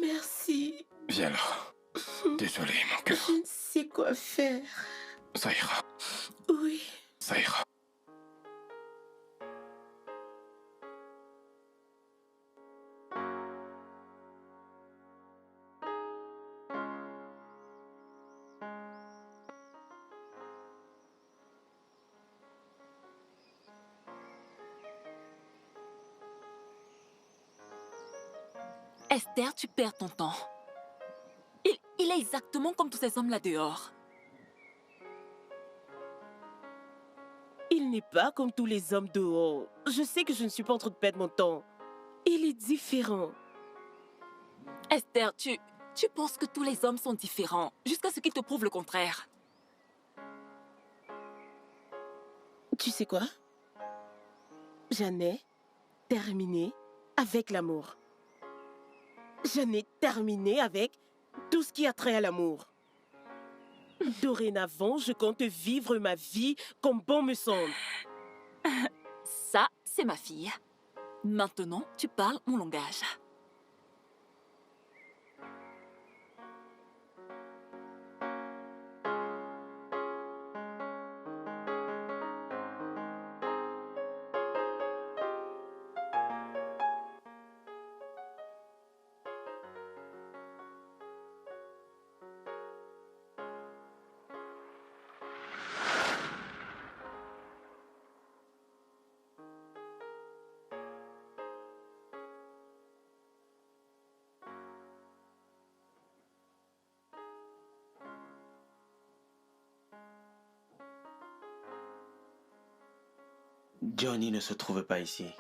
Merci. Viens là. Désolé, mon cœur. Je ne sais quoi faire. Ça ira. Oui. Ça ira. Esther, tu perds ton temps. Il est exactement comme tous ces hommes là dehors. Il n'est pas comme tous les hommes dehors. Je sais que je ne suis pas en train de perdre mon temps. Il est différent. Esther, tu penses que tous les hommes sont différents, jusqu'à ce qu'ils te prouvent le contraire. Tu sais quoi? J'en ai terminé avec l'amour. J'en ai terminé avec tout ce qui a trait à l'amour. Dorénavant, je compte vivre ma vie comme bon me semble. Ça, c'est ma fille. Maintenant, tu parles mon langage. Johnny ne se trouve pas ici.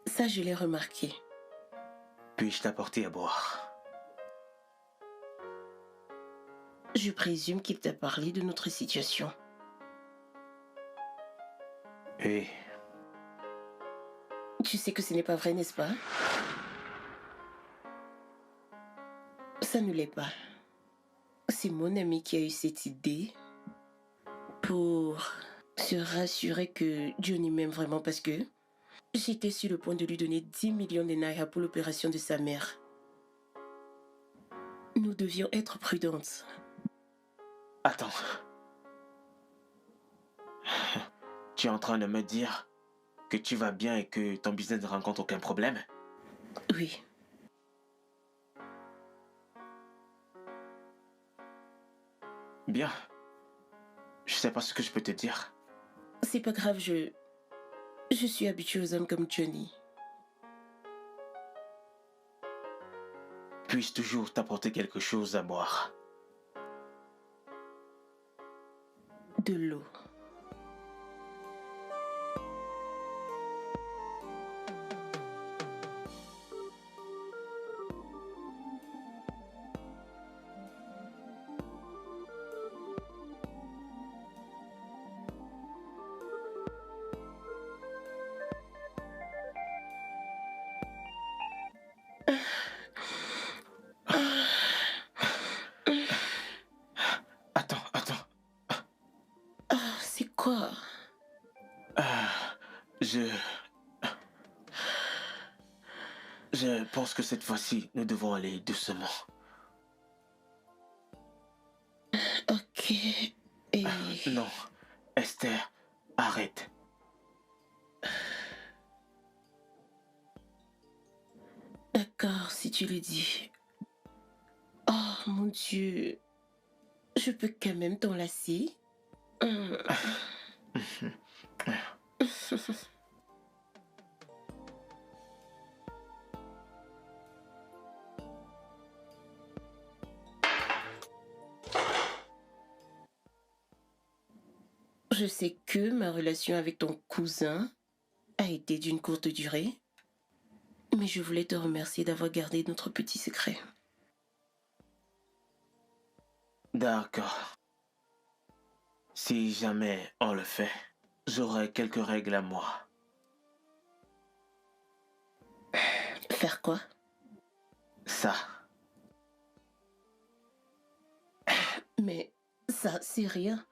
Ça, je l'ai remarqué. Puis-je t'apporter à boire? Je présume qu'il t'a parlé de notre situation. Oui. Tu sais que ce n'est pas vrai, n'est-ce pas? Ça ne l'est pas. C'est mon ami qui a eu cette idée pour se rassurer que Johnny m'aime vraiment parce que j'étais sur le point de lui donner 10 millions de naira pour l'opération de sa mère. Nous devions être prudentes. Attends. Tu es en train de me dire que tu vas bien et que ton business ne rencontre aucun problème? Oui. Bien. Je sais pas ce que je peux te dire. C'est pas grave, je suis habituée aux hommes comme Johnny. Puis-je toujours t'apporter quelque chose à boire? De l'eau. Attends. Ah, c'est quoi? Je pense que cette fois-ci, nous devons aller doucement. Ok. Et... Non, Esther, arrête. D'accord, si tu le dis. Oh mon Dieu, je peux quand même t'enlacer? Hum. Je sais que ma relation avec ton cousin a été d'une courte durée, mais je voulais te remercier d'avoir gardé notre petit secret. D'accord. Si jamais on le fait, j'aurai quelques règles à moi. Faire quoi? Ça. Mais ça, c'est rien.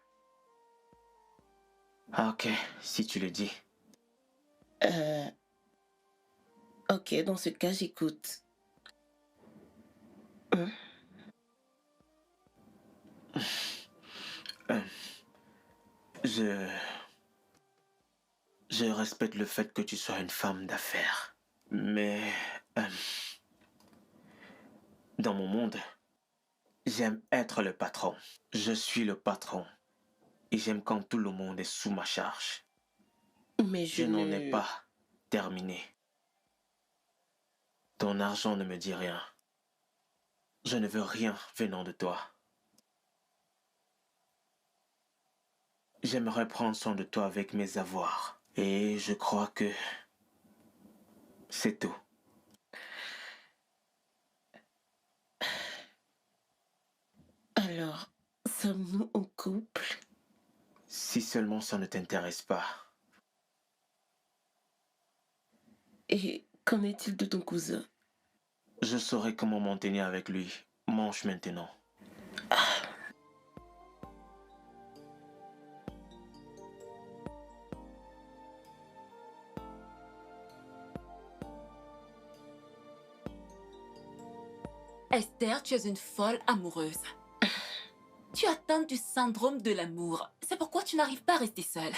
Ah, ok, si tu le dis. Ok, dans ce cas, j'écoute. Hein? Je... Je respecte le fait que tu sois une femme d'affaires. Mais... dans mon monde, j'aime être le patron. Je suis le patron. Et j'aime quand tout le monde est sous ma charge. Mais Je n'en ai pas terminé. Ton argent ne me dit rien. Je ne veux rien venant de toi. J'aimerais prendre soin de toi avec mes avoirs. Et je crois que c'est tout. Alors, sommes-nous en couple? Si seulement ça ne t'intéresse pas. Et qu'en est-il de ton cousin? Je saurai comment m'en tenir avec lui. Mange maintenant. Esther, tu es une folle amoureuse. Tu atteins du syndrome de l'amour. C'est pourquoi tu n'arrives pas à rester seule.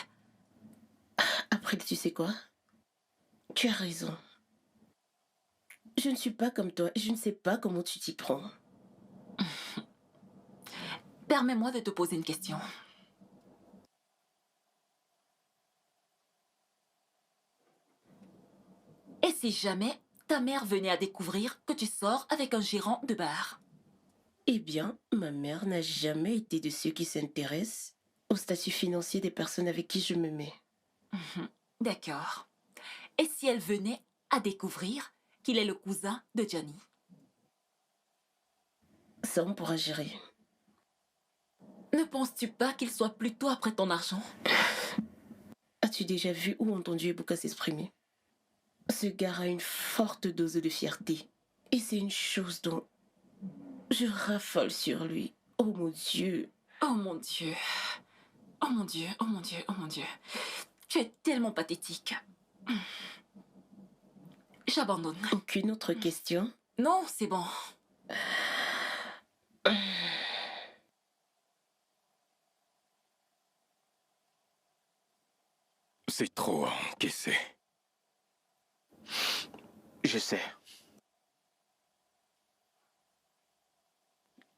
Après, tu sais quoi? Tu as raison. Je ne suis pas comme toi et je ne sais pas comment tu t'y prends. Permets-moi de te poser une question. Et si jamais ta mère venait à découvrir que tu sors avec un gérant de bar? Eh bien, ma mère n'a jamais été de ceux qui s'intéressent au statut financier des personnes avec qui je me mets. D'accord. Et si elle venait à découvrir qu'il est le cousin de Johnny? Ça, on pourra gérer. Ne penses-tu pas qu'il soit plutôt après ton argent? As-tu déjà vu ou entendu Ebuka s'exprimer? Ce gars a une forte dose de fierté. Et c'est une chose dont je raffole sur lui. Oh mon Dieu. Oh mon Dieu. Oh mon Dieu, oh mon Dieu, oh mon Dieu. Tu es tellement pathétique. J'abandonne. Aucune autre question? Non, c'est bon. C'est trop à encaisser. Je sais.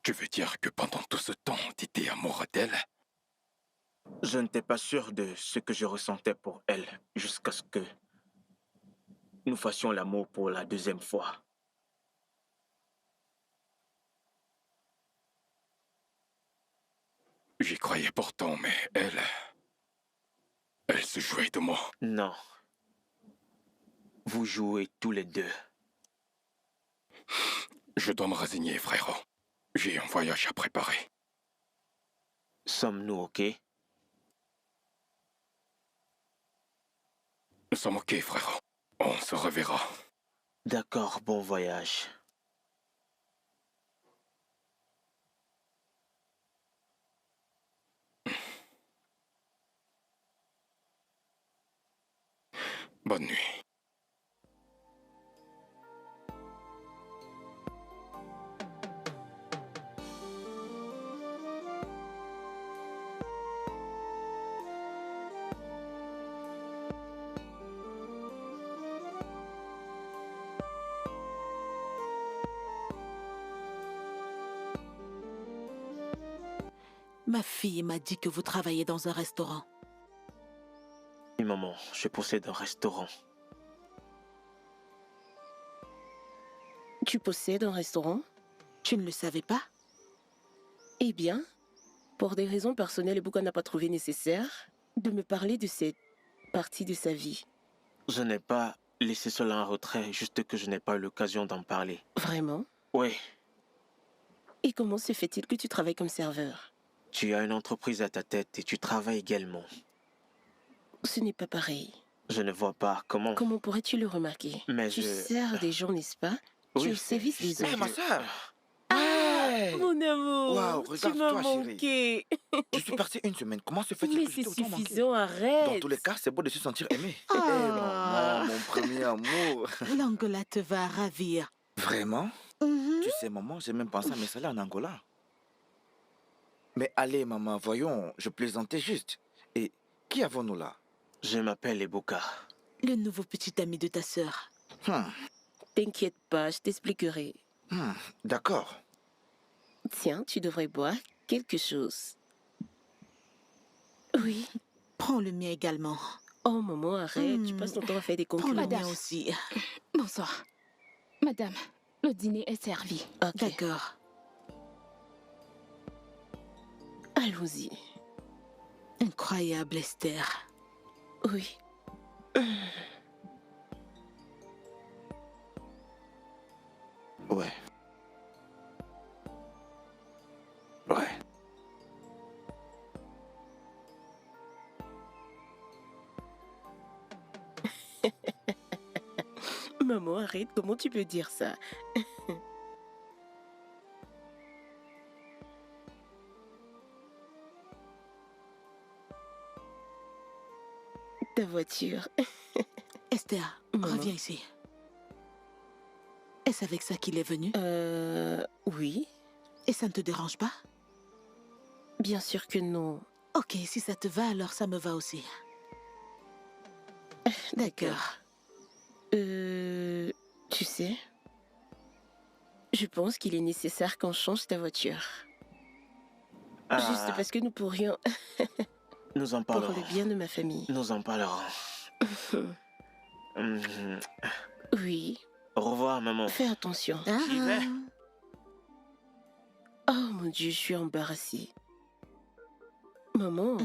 Tu veux dire que pendant tout ce temps, t'étais amoureux d'elle? Je n'étais pas sûr de ce que je ressentais pour elle jusqu'à ce que nous fassions l'amour pour la deuxième fois. J'y croyais pourtant, mais elle... Elle se jouait de moi. Non. Vous jouez tous les deux. Je dois me résigner, frérot. J'ai un voyage à préparer. Sommes-nous OK? Nous sommes OK, frérot. On se reverra. D'accord, bon voyage. Bonne nuit. Ma fille m'a dit que vous travaillez dans un restaurant. Oui, maman, je possède un restaurant. Tu possèdes un restaurant? Tu ne le savais pas? Eh bien, pour des raisons personnelles, Ebuka n'a pas trouvé nécessaire de me parler de cette partie de sa vie. Je n'ai pas laissé cela en retrait, juste que je n'ai pas eu l'occasion d'en parler. Vraiment? Oui, Et comment se fait-il que tu travailles comme serveur? tu as une entreprise à ta tête et tu travailles également. Ce n'est pas pareil. Je ne vois pas comment... Comment pourrais-tu le remarquer? Mais tu je... sers des gens, n'est-ce pas? Tu es Oui, au service des c'est autres. Hé, ma soeur! Mon amour, Waouh, tu m'as regarde-toi, chérie. manqué. Je suis parti une semaine. Comment se fait-il Mais que je c'est t'ai autant manqué? suffisant, arrête. Dans tous les cas, c'est beau de se sentir aimé. Eh, Ah. maman, mon premier amour. L'Angola te va ravir. Vraiment? Mhm. Tu sais, maman, j'ai même pensé à m'installer en Angola. Mais allez, maman, voyons, je plaisantais juste. Et qui avons-nous là? Je m'appelle Ebuka. Le nouveau petit ami de ta sœur. T'inquiète pas, je t'expliquerai. D'accord. Tiens, tu devrais boire quelque chose. Oui. Prends le mien également. Oh, maman, arrête. Tu passes ton temps à faire des Prends le concurrences. mien aussi. Bonsoir. Madame, le dîner est servi. Ok, D'accord. allons-y. Incroyable, Esther. Oui. Ouais. Ouais. Maman, arrête. Comment tu peux dire ça? Ta voiture. Esther, Maman. reviens ici. Est-ce avec ça qu'il est venu? Oui. Et ça ne te dérange pas? Bien sûr que non. Ok, si ça te va, alors ça me va aussi. D'accord. Tu sais, je pense qu'il est nécessaire qu'on change ta voiture. Juste parce que nous pourrions, Nous en pour parlerons. le bien de ma famille. Nous en parlerons. Oui, Au revoir, maman. fais attention. J'y vais. Oh mon Dieu, je suis embarrassée. Maman,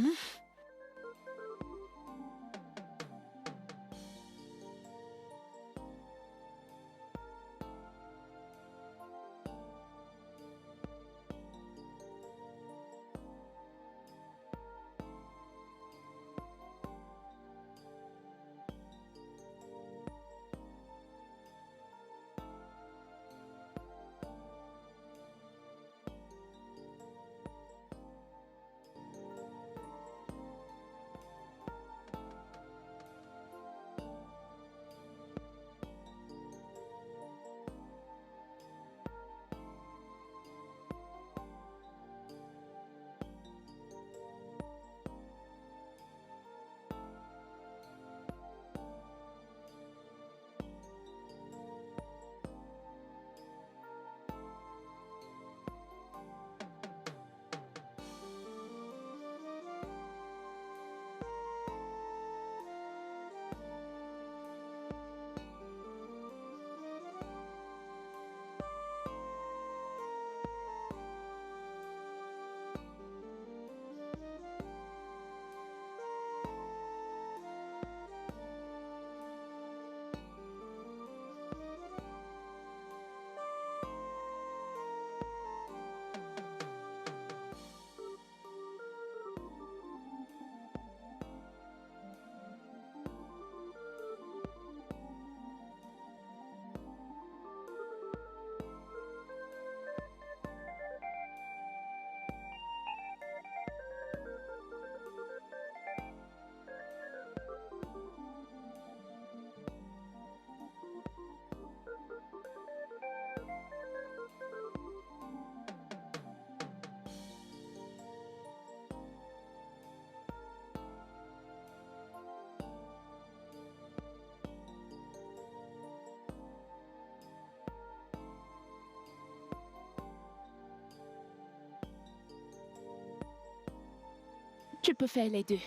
Tu peux faire les deux.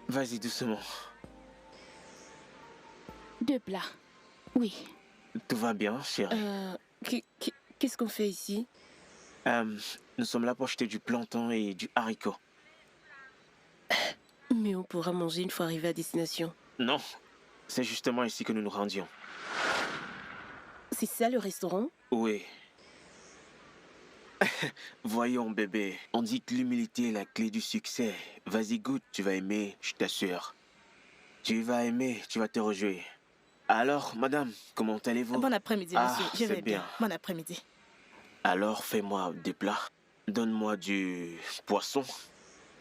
Vas-y doucement. 2 plats. Oui. Tout va bien, chérie. Qu'est-ce qu'on fait ici? Nous sommes là pour acheter du plantain et du haricot. Mais on pourra manger une fois arrivé à destination. Non, c'est justement ici que nous nous rendions. C'est ça le restaurant? Oui. Voyons, bébé, on dit que l'humilité est la clé du succès. Vas-y, goûte, tu vas aimer, je t'assure. Tu vas aimer, tu vas te réjouir. Alors, madame, comment allez-vous? Bon après-midi, monsieur. Je vais c'est bien. Bon après-midi. Alors, fais-moi des plats. Donne-moi du poisson,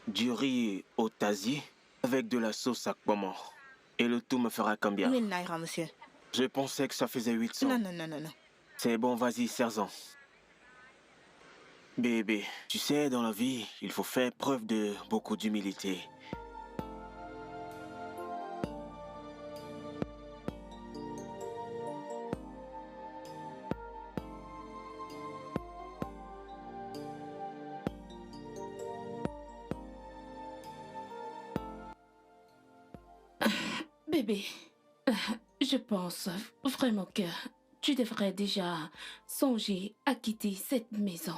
du riz au tasier, avec de la sauce à poireaux. Et le tout me fera combien? 1000 naira, monsieur. Je pensais que ça faisait 800. Non. C'est bon, vas-y, serre-en. Bébé, tu sais, dans la vie, il faut faire preuve de beaucoup d'humilité. Bébé, je pense vraiment que tu devrais déjà songer à quitter cette maison.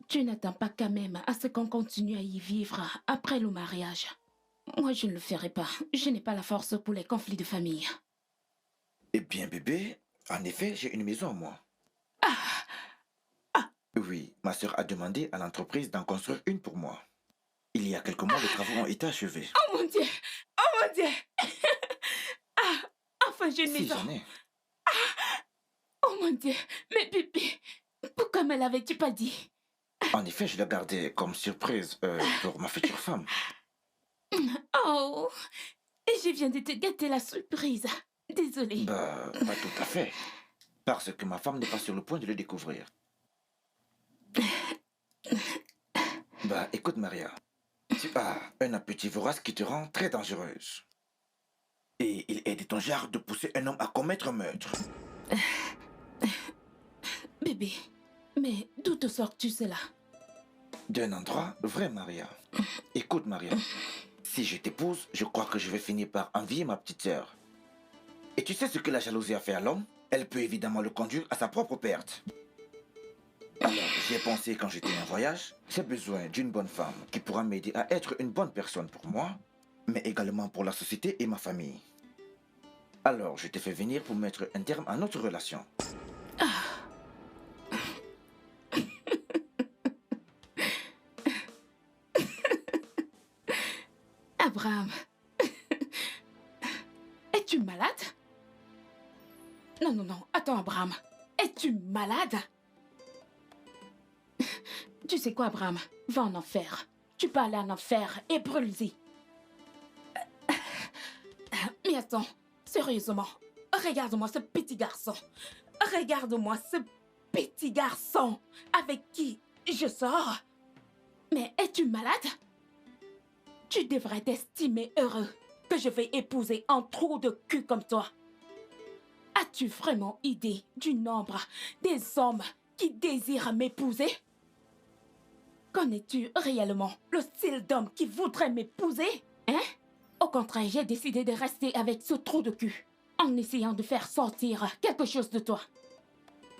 Tu n'attends pas quand même à ce qu'on continue à y vivre après le mariage. Moi, je ne le ferai pas. Je n'ai pas la force pour les conflits de famille. Eh bien, bébé, en effet, j'ai une maison à moi. Oui, ma sœur a demandé à l'entreprise d'en construire une pour moi. Il y a quelques mois, les travaux ont été achevés. Oh mon Dieu! Oh mon Dieu! Enfin, j'ai une Si, maison. j'en ai. Oh mon Dieu! Mais bébé, pourquoi me l'avais-tu pas dit? En effet, je l'ai gardé comme surprise pour ma future femme. Oh! Et je viens de te gâter la surprise. Désolée. Bah, pas tout à fait. Parce que ma femme n'est pas sur le point de le découvrir. Bah, écoute, Maria. Tu as un appétit vorace qui te rend très dangereuse. Et il est de ton genre de pousser un homme à commettre un meurtre. Bébé, mais d'où te sors-tu cela? D'un endroit vrai, Maria. Écoute, Maria. Si je t'épouse, je crois que je vais finir par envier ma petite sœur. Et tu sais ce que la jalousie a fait à l'homme? Elle peut évidemment le conduire à sa propre perte. Alors, j'ai pensé quand j'étais en voyage, j'ai besoin d'une bonne femme qui pourra m'aider à être une bonne personne pour moi, mais également pour la société et ma famille. Alors, je t'ai fait venir pour mettre un terme à notre relation. Abraham, es-tu malade? Non, attends, Abraham. Es-tu malade? Tu sais quoi, Abraham? Va en enfer. Tu peux aller en enfer et brûle-y. Mais attends, sérieusement, regarde-moi ce petit garçon. Regarde-moi ce petit garçon avec qui je sors. Mais es-tu malade? Tu devrais t'estimer heureux que je vais épouser un trou de cul comme toi. As-tu vraiment idée du nombre des hommes qui désirent m'épouser? Connais-tu réellement le style d'homme qui voudrait m'épouser? Hein? Au contraire, j'ai décidé de rester avec ce trou de cul en essayant de faire sortir quelque chose de toi.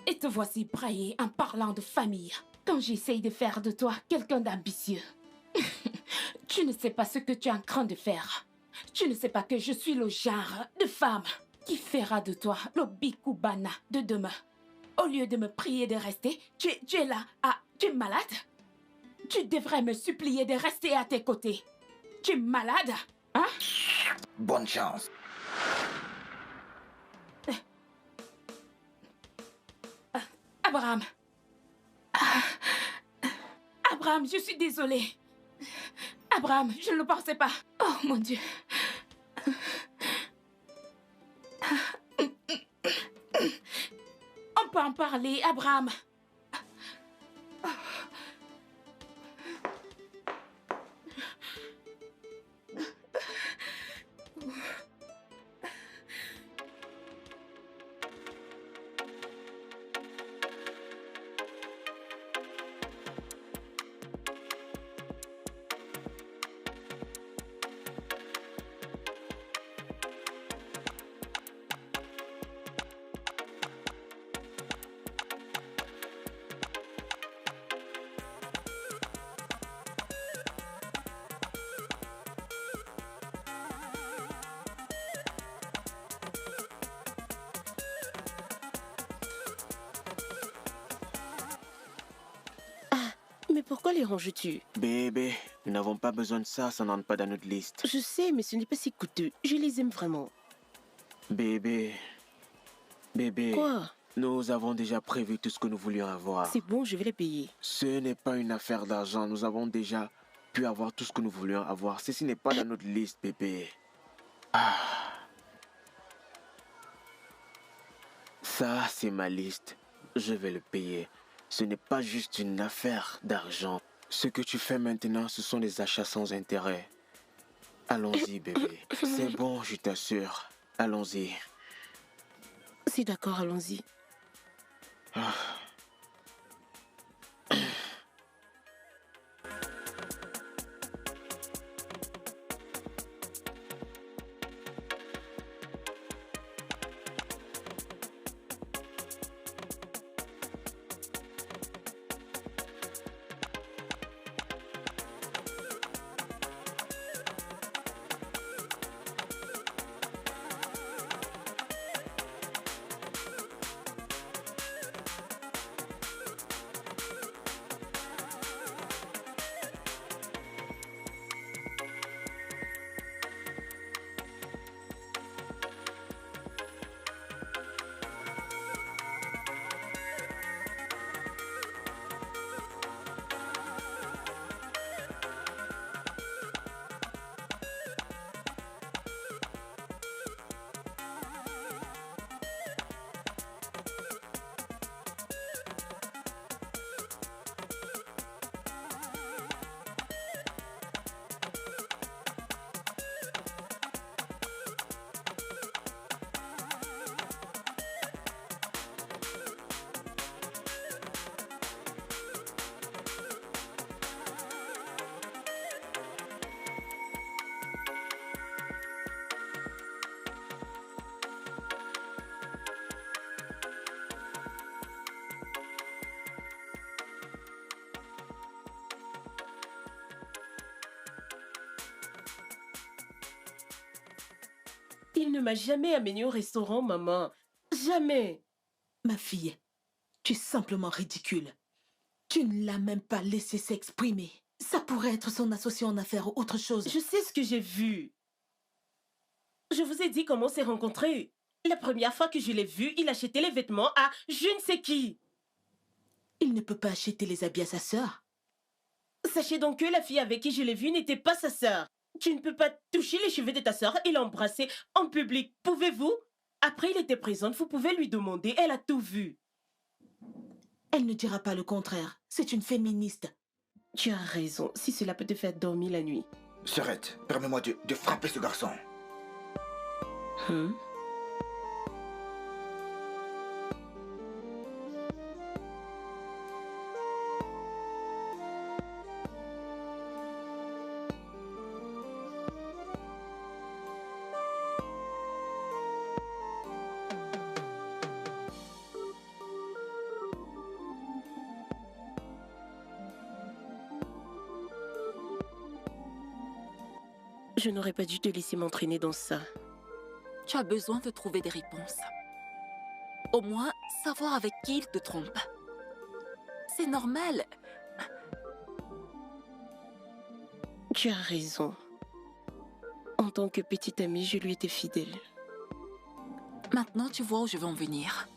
Et te voici braillé en parlant de famille quand j'essaye de faire de toi quelqu'un d'ambitieux. Tu ne sais pas ce que tu es en train de faire. Tu ne sais pas que je suis le genre de femme qui fera de toi le bikubana de demain. Au lieu de me prier de rester, tu es là. Tu es malade? Tu devrais me supplier de rester à tes côtés. Tu es malade? Hein? Bonne chance. Abraham. Abraham, je suis désolée. Abraham, je ne le pensais pas. Oh mon Dieu. On peut en parler, Abraham. Pourquoi les ranges-tu? Bébé, nous n'avons pas besoin de ça, ça n'entre pas dans notre liste. Je sais, mais ce n'est pas si coûteux. Je les aime vraiment. Bébé. Quoi? Nous avons déjà prévu tout ce que nous voulions avoir. C'est bon, je vais les payer. Ce n'est pas une affaire d'argent. Nous avons déjà pu avoir tout ce que nous voulions avoir. Ceci n'est pas dans notre liste, bébé. Ça, c'est ma liste. Je vais le payer. Ce n'est pas juste une affaire d'argent. Ce que tu fais maintenant, ce sont des achats sans intérêt. Allons-y, bébé. C'est bon, je t'assure. Allons-y. C'est d'accord, allons-y. Il ne m'a jamais amené au restaurant, maman. Jamais. Ma fille, tu es simplement ridicule. Tu ne l'as même pas laissé s'exprimer. Ça pourrait être son associé en affaires ou autre chose. Je sais ce que j'ai vu. Je vous ai dit comment on s'est rencontrés. La première fois que je l'ai vu, il achetait les vêtements à je ne sais qui. Il ne peut pas acheter les habits à sa sœur. Sachez donc que la fille avec qui je l'ai vu n'était pas sa sœur. Tu ne peux pas toucher les cheveux de ta sœur et l'embrasser en public. Pouvez-vous? Après, il était présente, vous pouvez lui demander. Elle a tout vu. Elle ne dira pas le contraire. C'est une féministe. Tu as raison. Si cela peut te faire dormir la nuit. Sœurette, permets-moi de frapper ce garçon. Je n'aurais pas dû te laisser m'entraîner dans ça. Tu as besoin de trouver des réponses. Au moins, savoir avec qui il te trompe. C'est normal. Tu as raison. En tant que petite amie, je lui étais fidèle. Maintenant, tu vois où je veux en venir.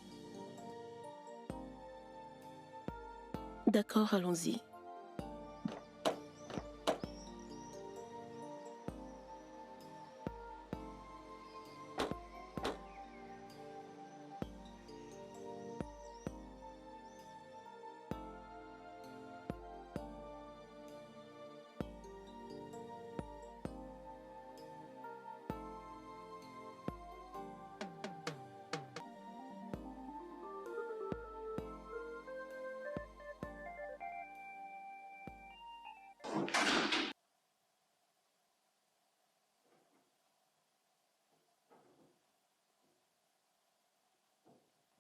D'accord, allons-y.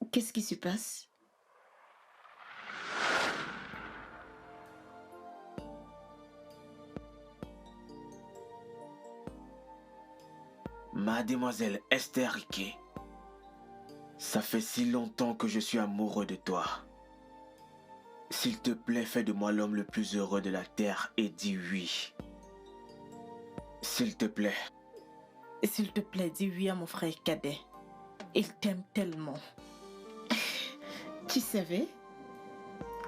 Qu'est-ce qui se passe? Mademoiselle Esther Riquet, ça fait si longtemps que je suis amoureux de toi. S'il te plaît, fais de moi l'homme le plus heureux de la terre et dis oui. S'il te plaît. S'il te plaît, dis oui à mon frère cadet. Il t'aime tellement. Tu savais?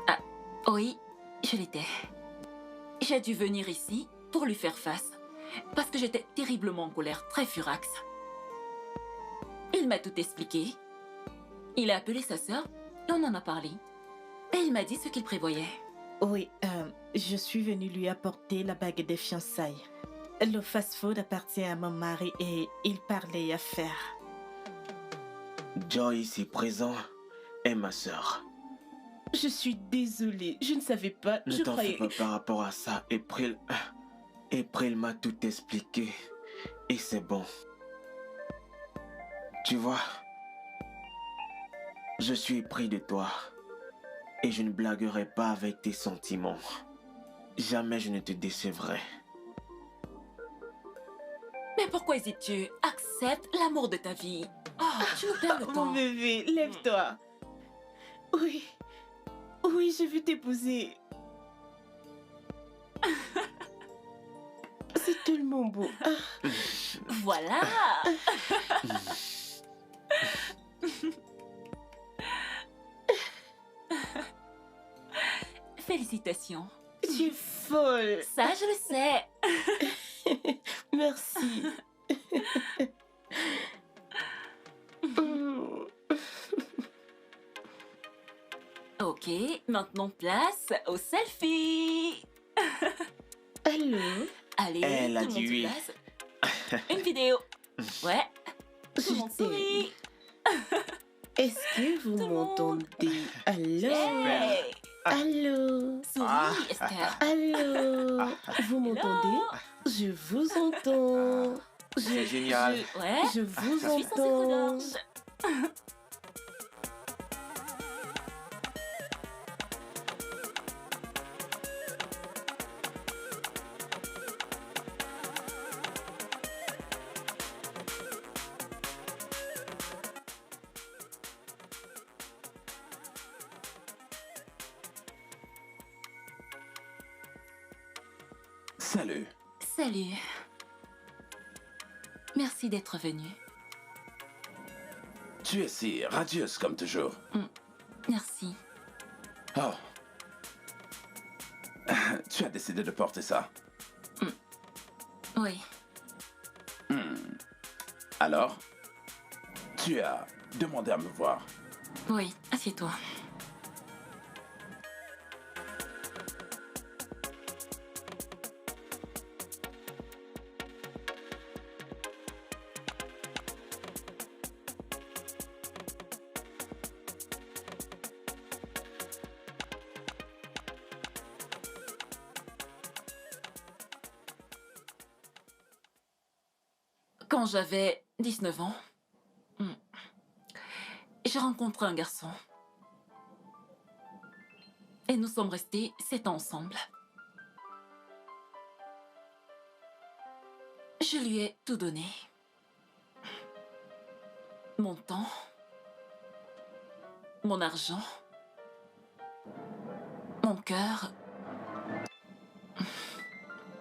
Ah, oui, je l'étais. J'ai dû venir ici pour lui faire face, parce que j'étais terriblement en colère, très furax. Il m'a tout expliqué. Il a appelé sa sœur et on en a parlé. Et il m'a dit ce qu'il prévoyait. Oui, je suis venue lui apporter la bague des fiançailles. Le fast-food appartient à mon mari et il parlait affaires. Joy ici présent est ma sœur. Je suis désolée, je ne savais pas. Ne t'en fais pas par rapport à ça. April m'a tout expliqué. Et c'est bon. Tu vois, je suis épris de toi. Et je ne blaguerai pas avec tes sentiments. Jamais je ne te décevrai. Mais pourquoi hésites-tu? Accepte l'amour de ta vie. Oh, tu nous perds le temps. Mon bébé, lève-toi. Oui, oui, je veux t'épouser. C'est tellement beau. Voilà. Félicitations. Tu es folle. Ça, je le sais. Merci. Ok, maintenant place au selfie. Allô? Allez, Elle a tout le dit monde se oui. place. Une vidéo. Ouais. Tout le monde sourit. Est-ce que vous Tout le monde. m'entendez? Allô? Hey. Allô? Souris, Esther. Allô? Vous m'entendez? Je vous entends. C'est génial. Ouais. Je vous Je suis censée entends. d'orge. Salut. Salut. Merci d'être venu. Tu es si radieuse comme toujours. Merci. Oh. Tu as décidé de porter ça. Oui. Alors, tu as demandé à me voir. Oui, assieds-toi. Quand j'avais 19 ans, j'ai rencontré un garçon. Et nous sommes restés 7 ans ensemble. Je lui ai tout donné. Mon temps, mon argent, mon cœur,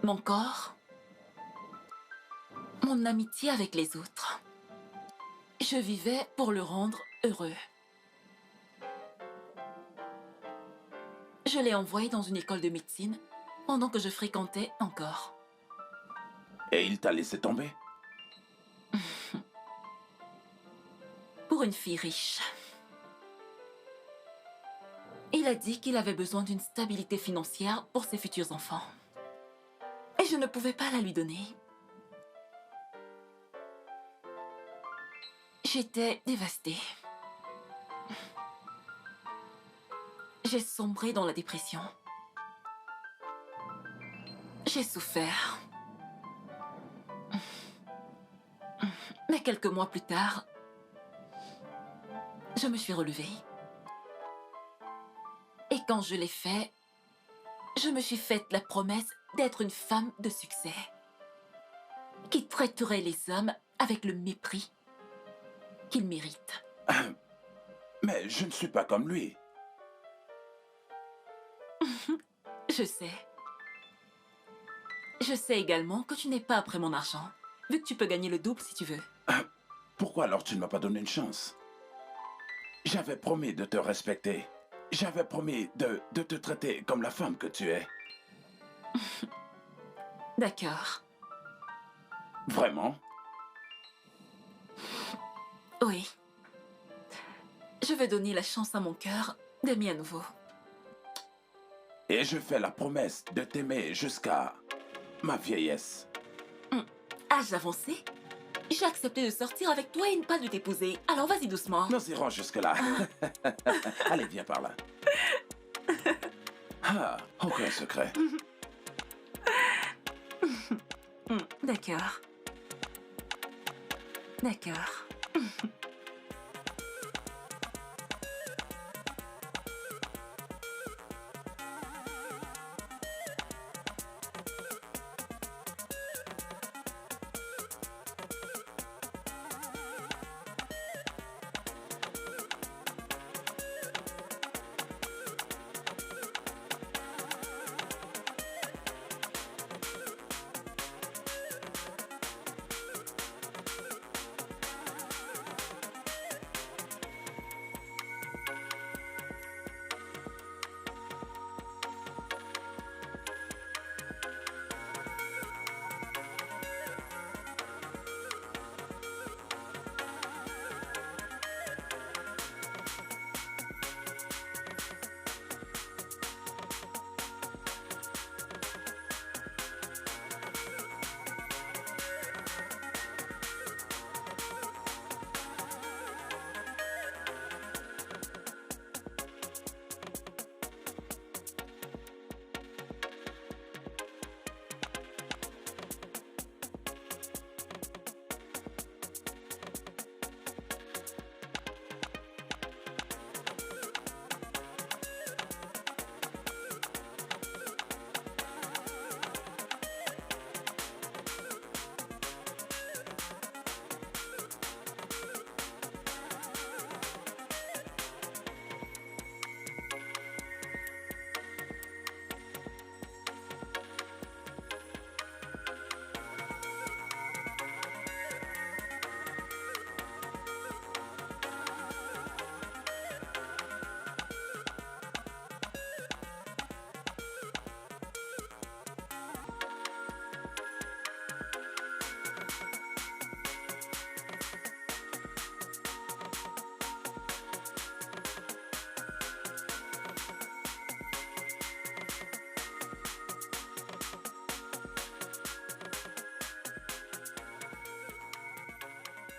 mon corps, mon amitié avec les autres. Je vivais pour le rendre heureux. Je l'ai envoyé dans une école de médecine pendant que je fréquentais encore. Et il t'a laissé tomber? Pour une fille riche. Il a dit qu'il avait besoin d'une stabilité financière pour ses futurs enfants. Et je ne pouvais pas la lui donner. J'étais dévastée. J'ai sombré dans la dépression. J'ai souffert. Mais quelques mois plus tard, je me suis relevée. Et quand je l'ai fait, je me suis faite la promesse d'être une femme de succès, qui traiterait les hommes avec le mépris qu'ils méritent. Mais je ne suis pas comme lui. Je sais. Je sais également que tu n'es pas après mon argent, vu que tu peux gagner le double si tu veux. Pourquoi alors tu ne m'as pas donné une chance? J'avais promis de te respecter. J'avais promis de te traiter comme la femme que tu es. D'accord. Vraiment? Oui. Je vais donner la chance à mon cœur d'aimer à nouveau. Et je fais la promesse de t'aimer jusqu'à ma vieillesse. Âge avancé, j'ai accepté de sortir avec toi et ne pas de t'épouser. Alors vas-y doucement. Nous irons jusque-là. Allez, viens par là. Ah, aucun secret. D'accord. D'accord.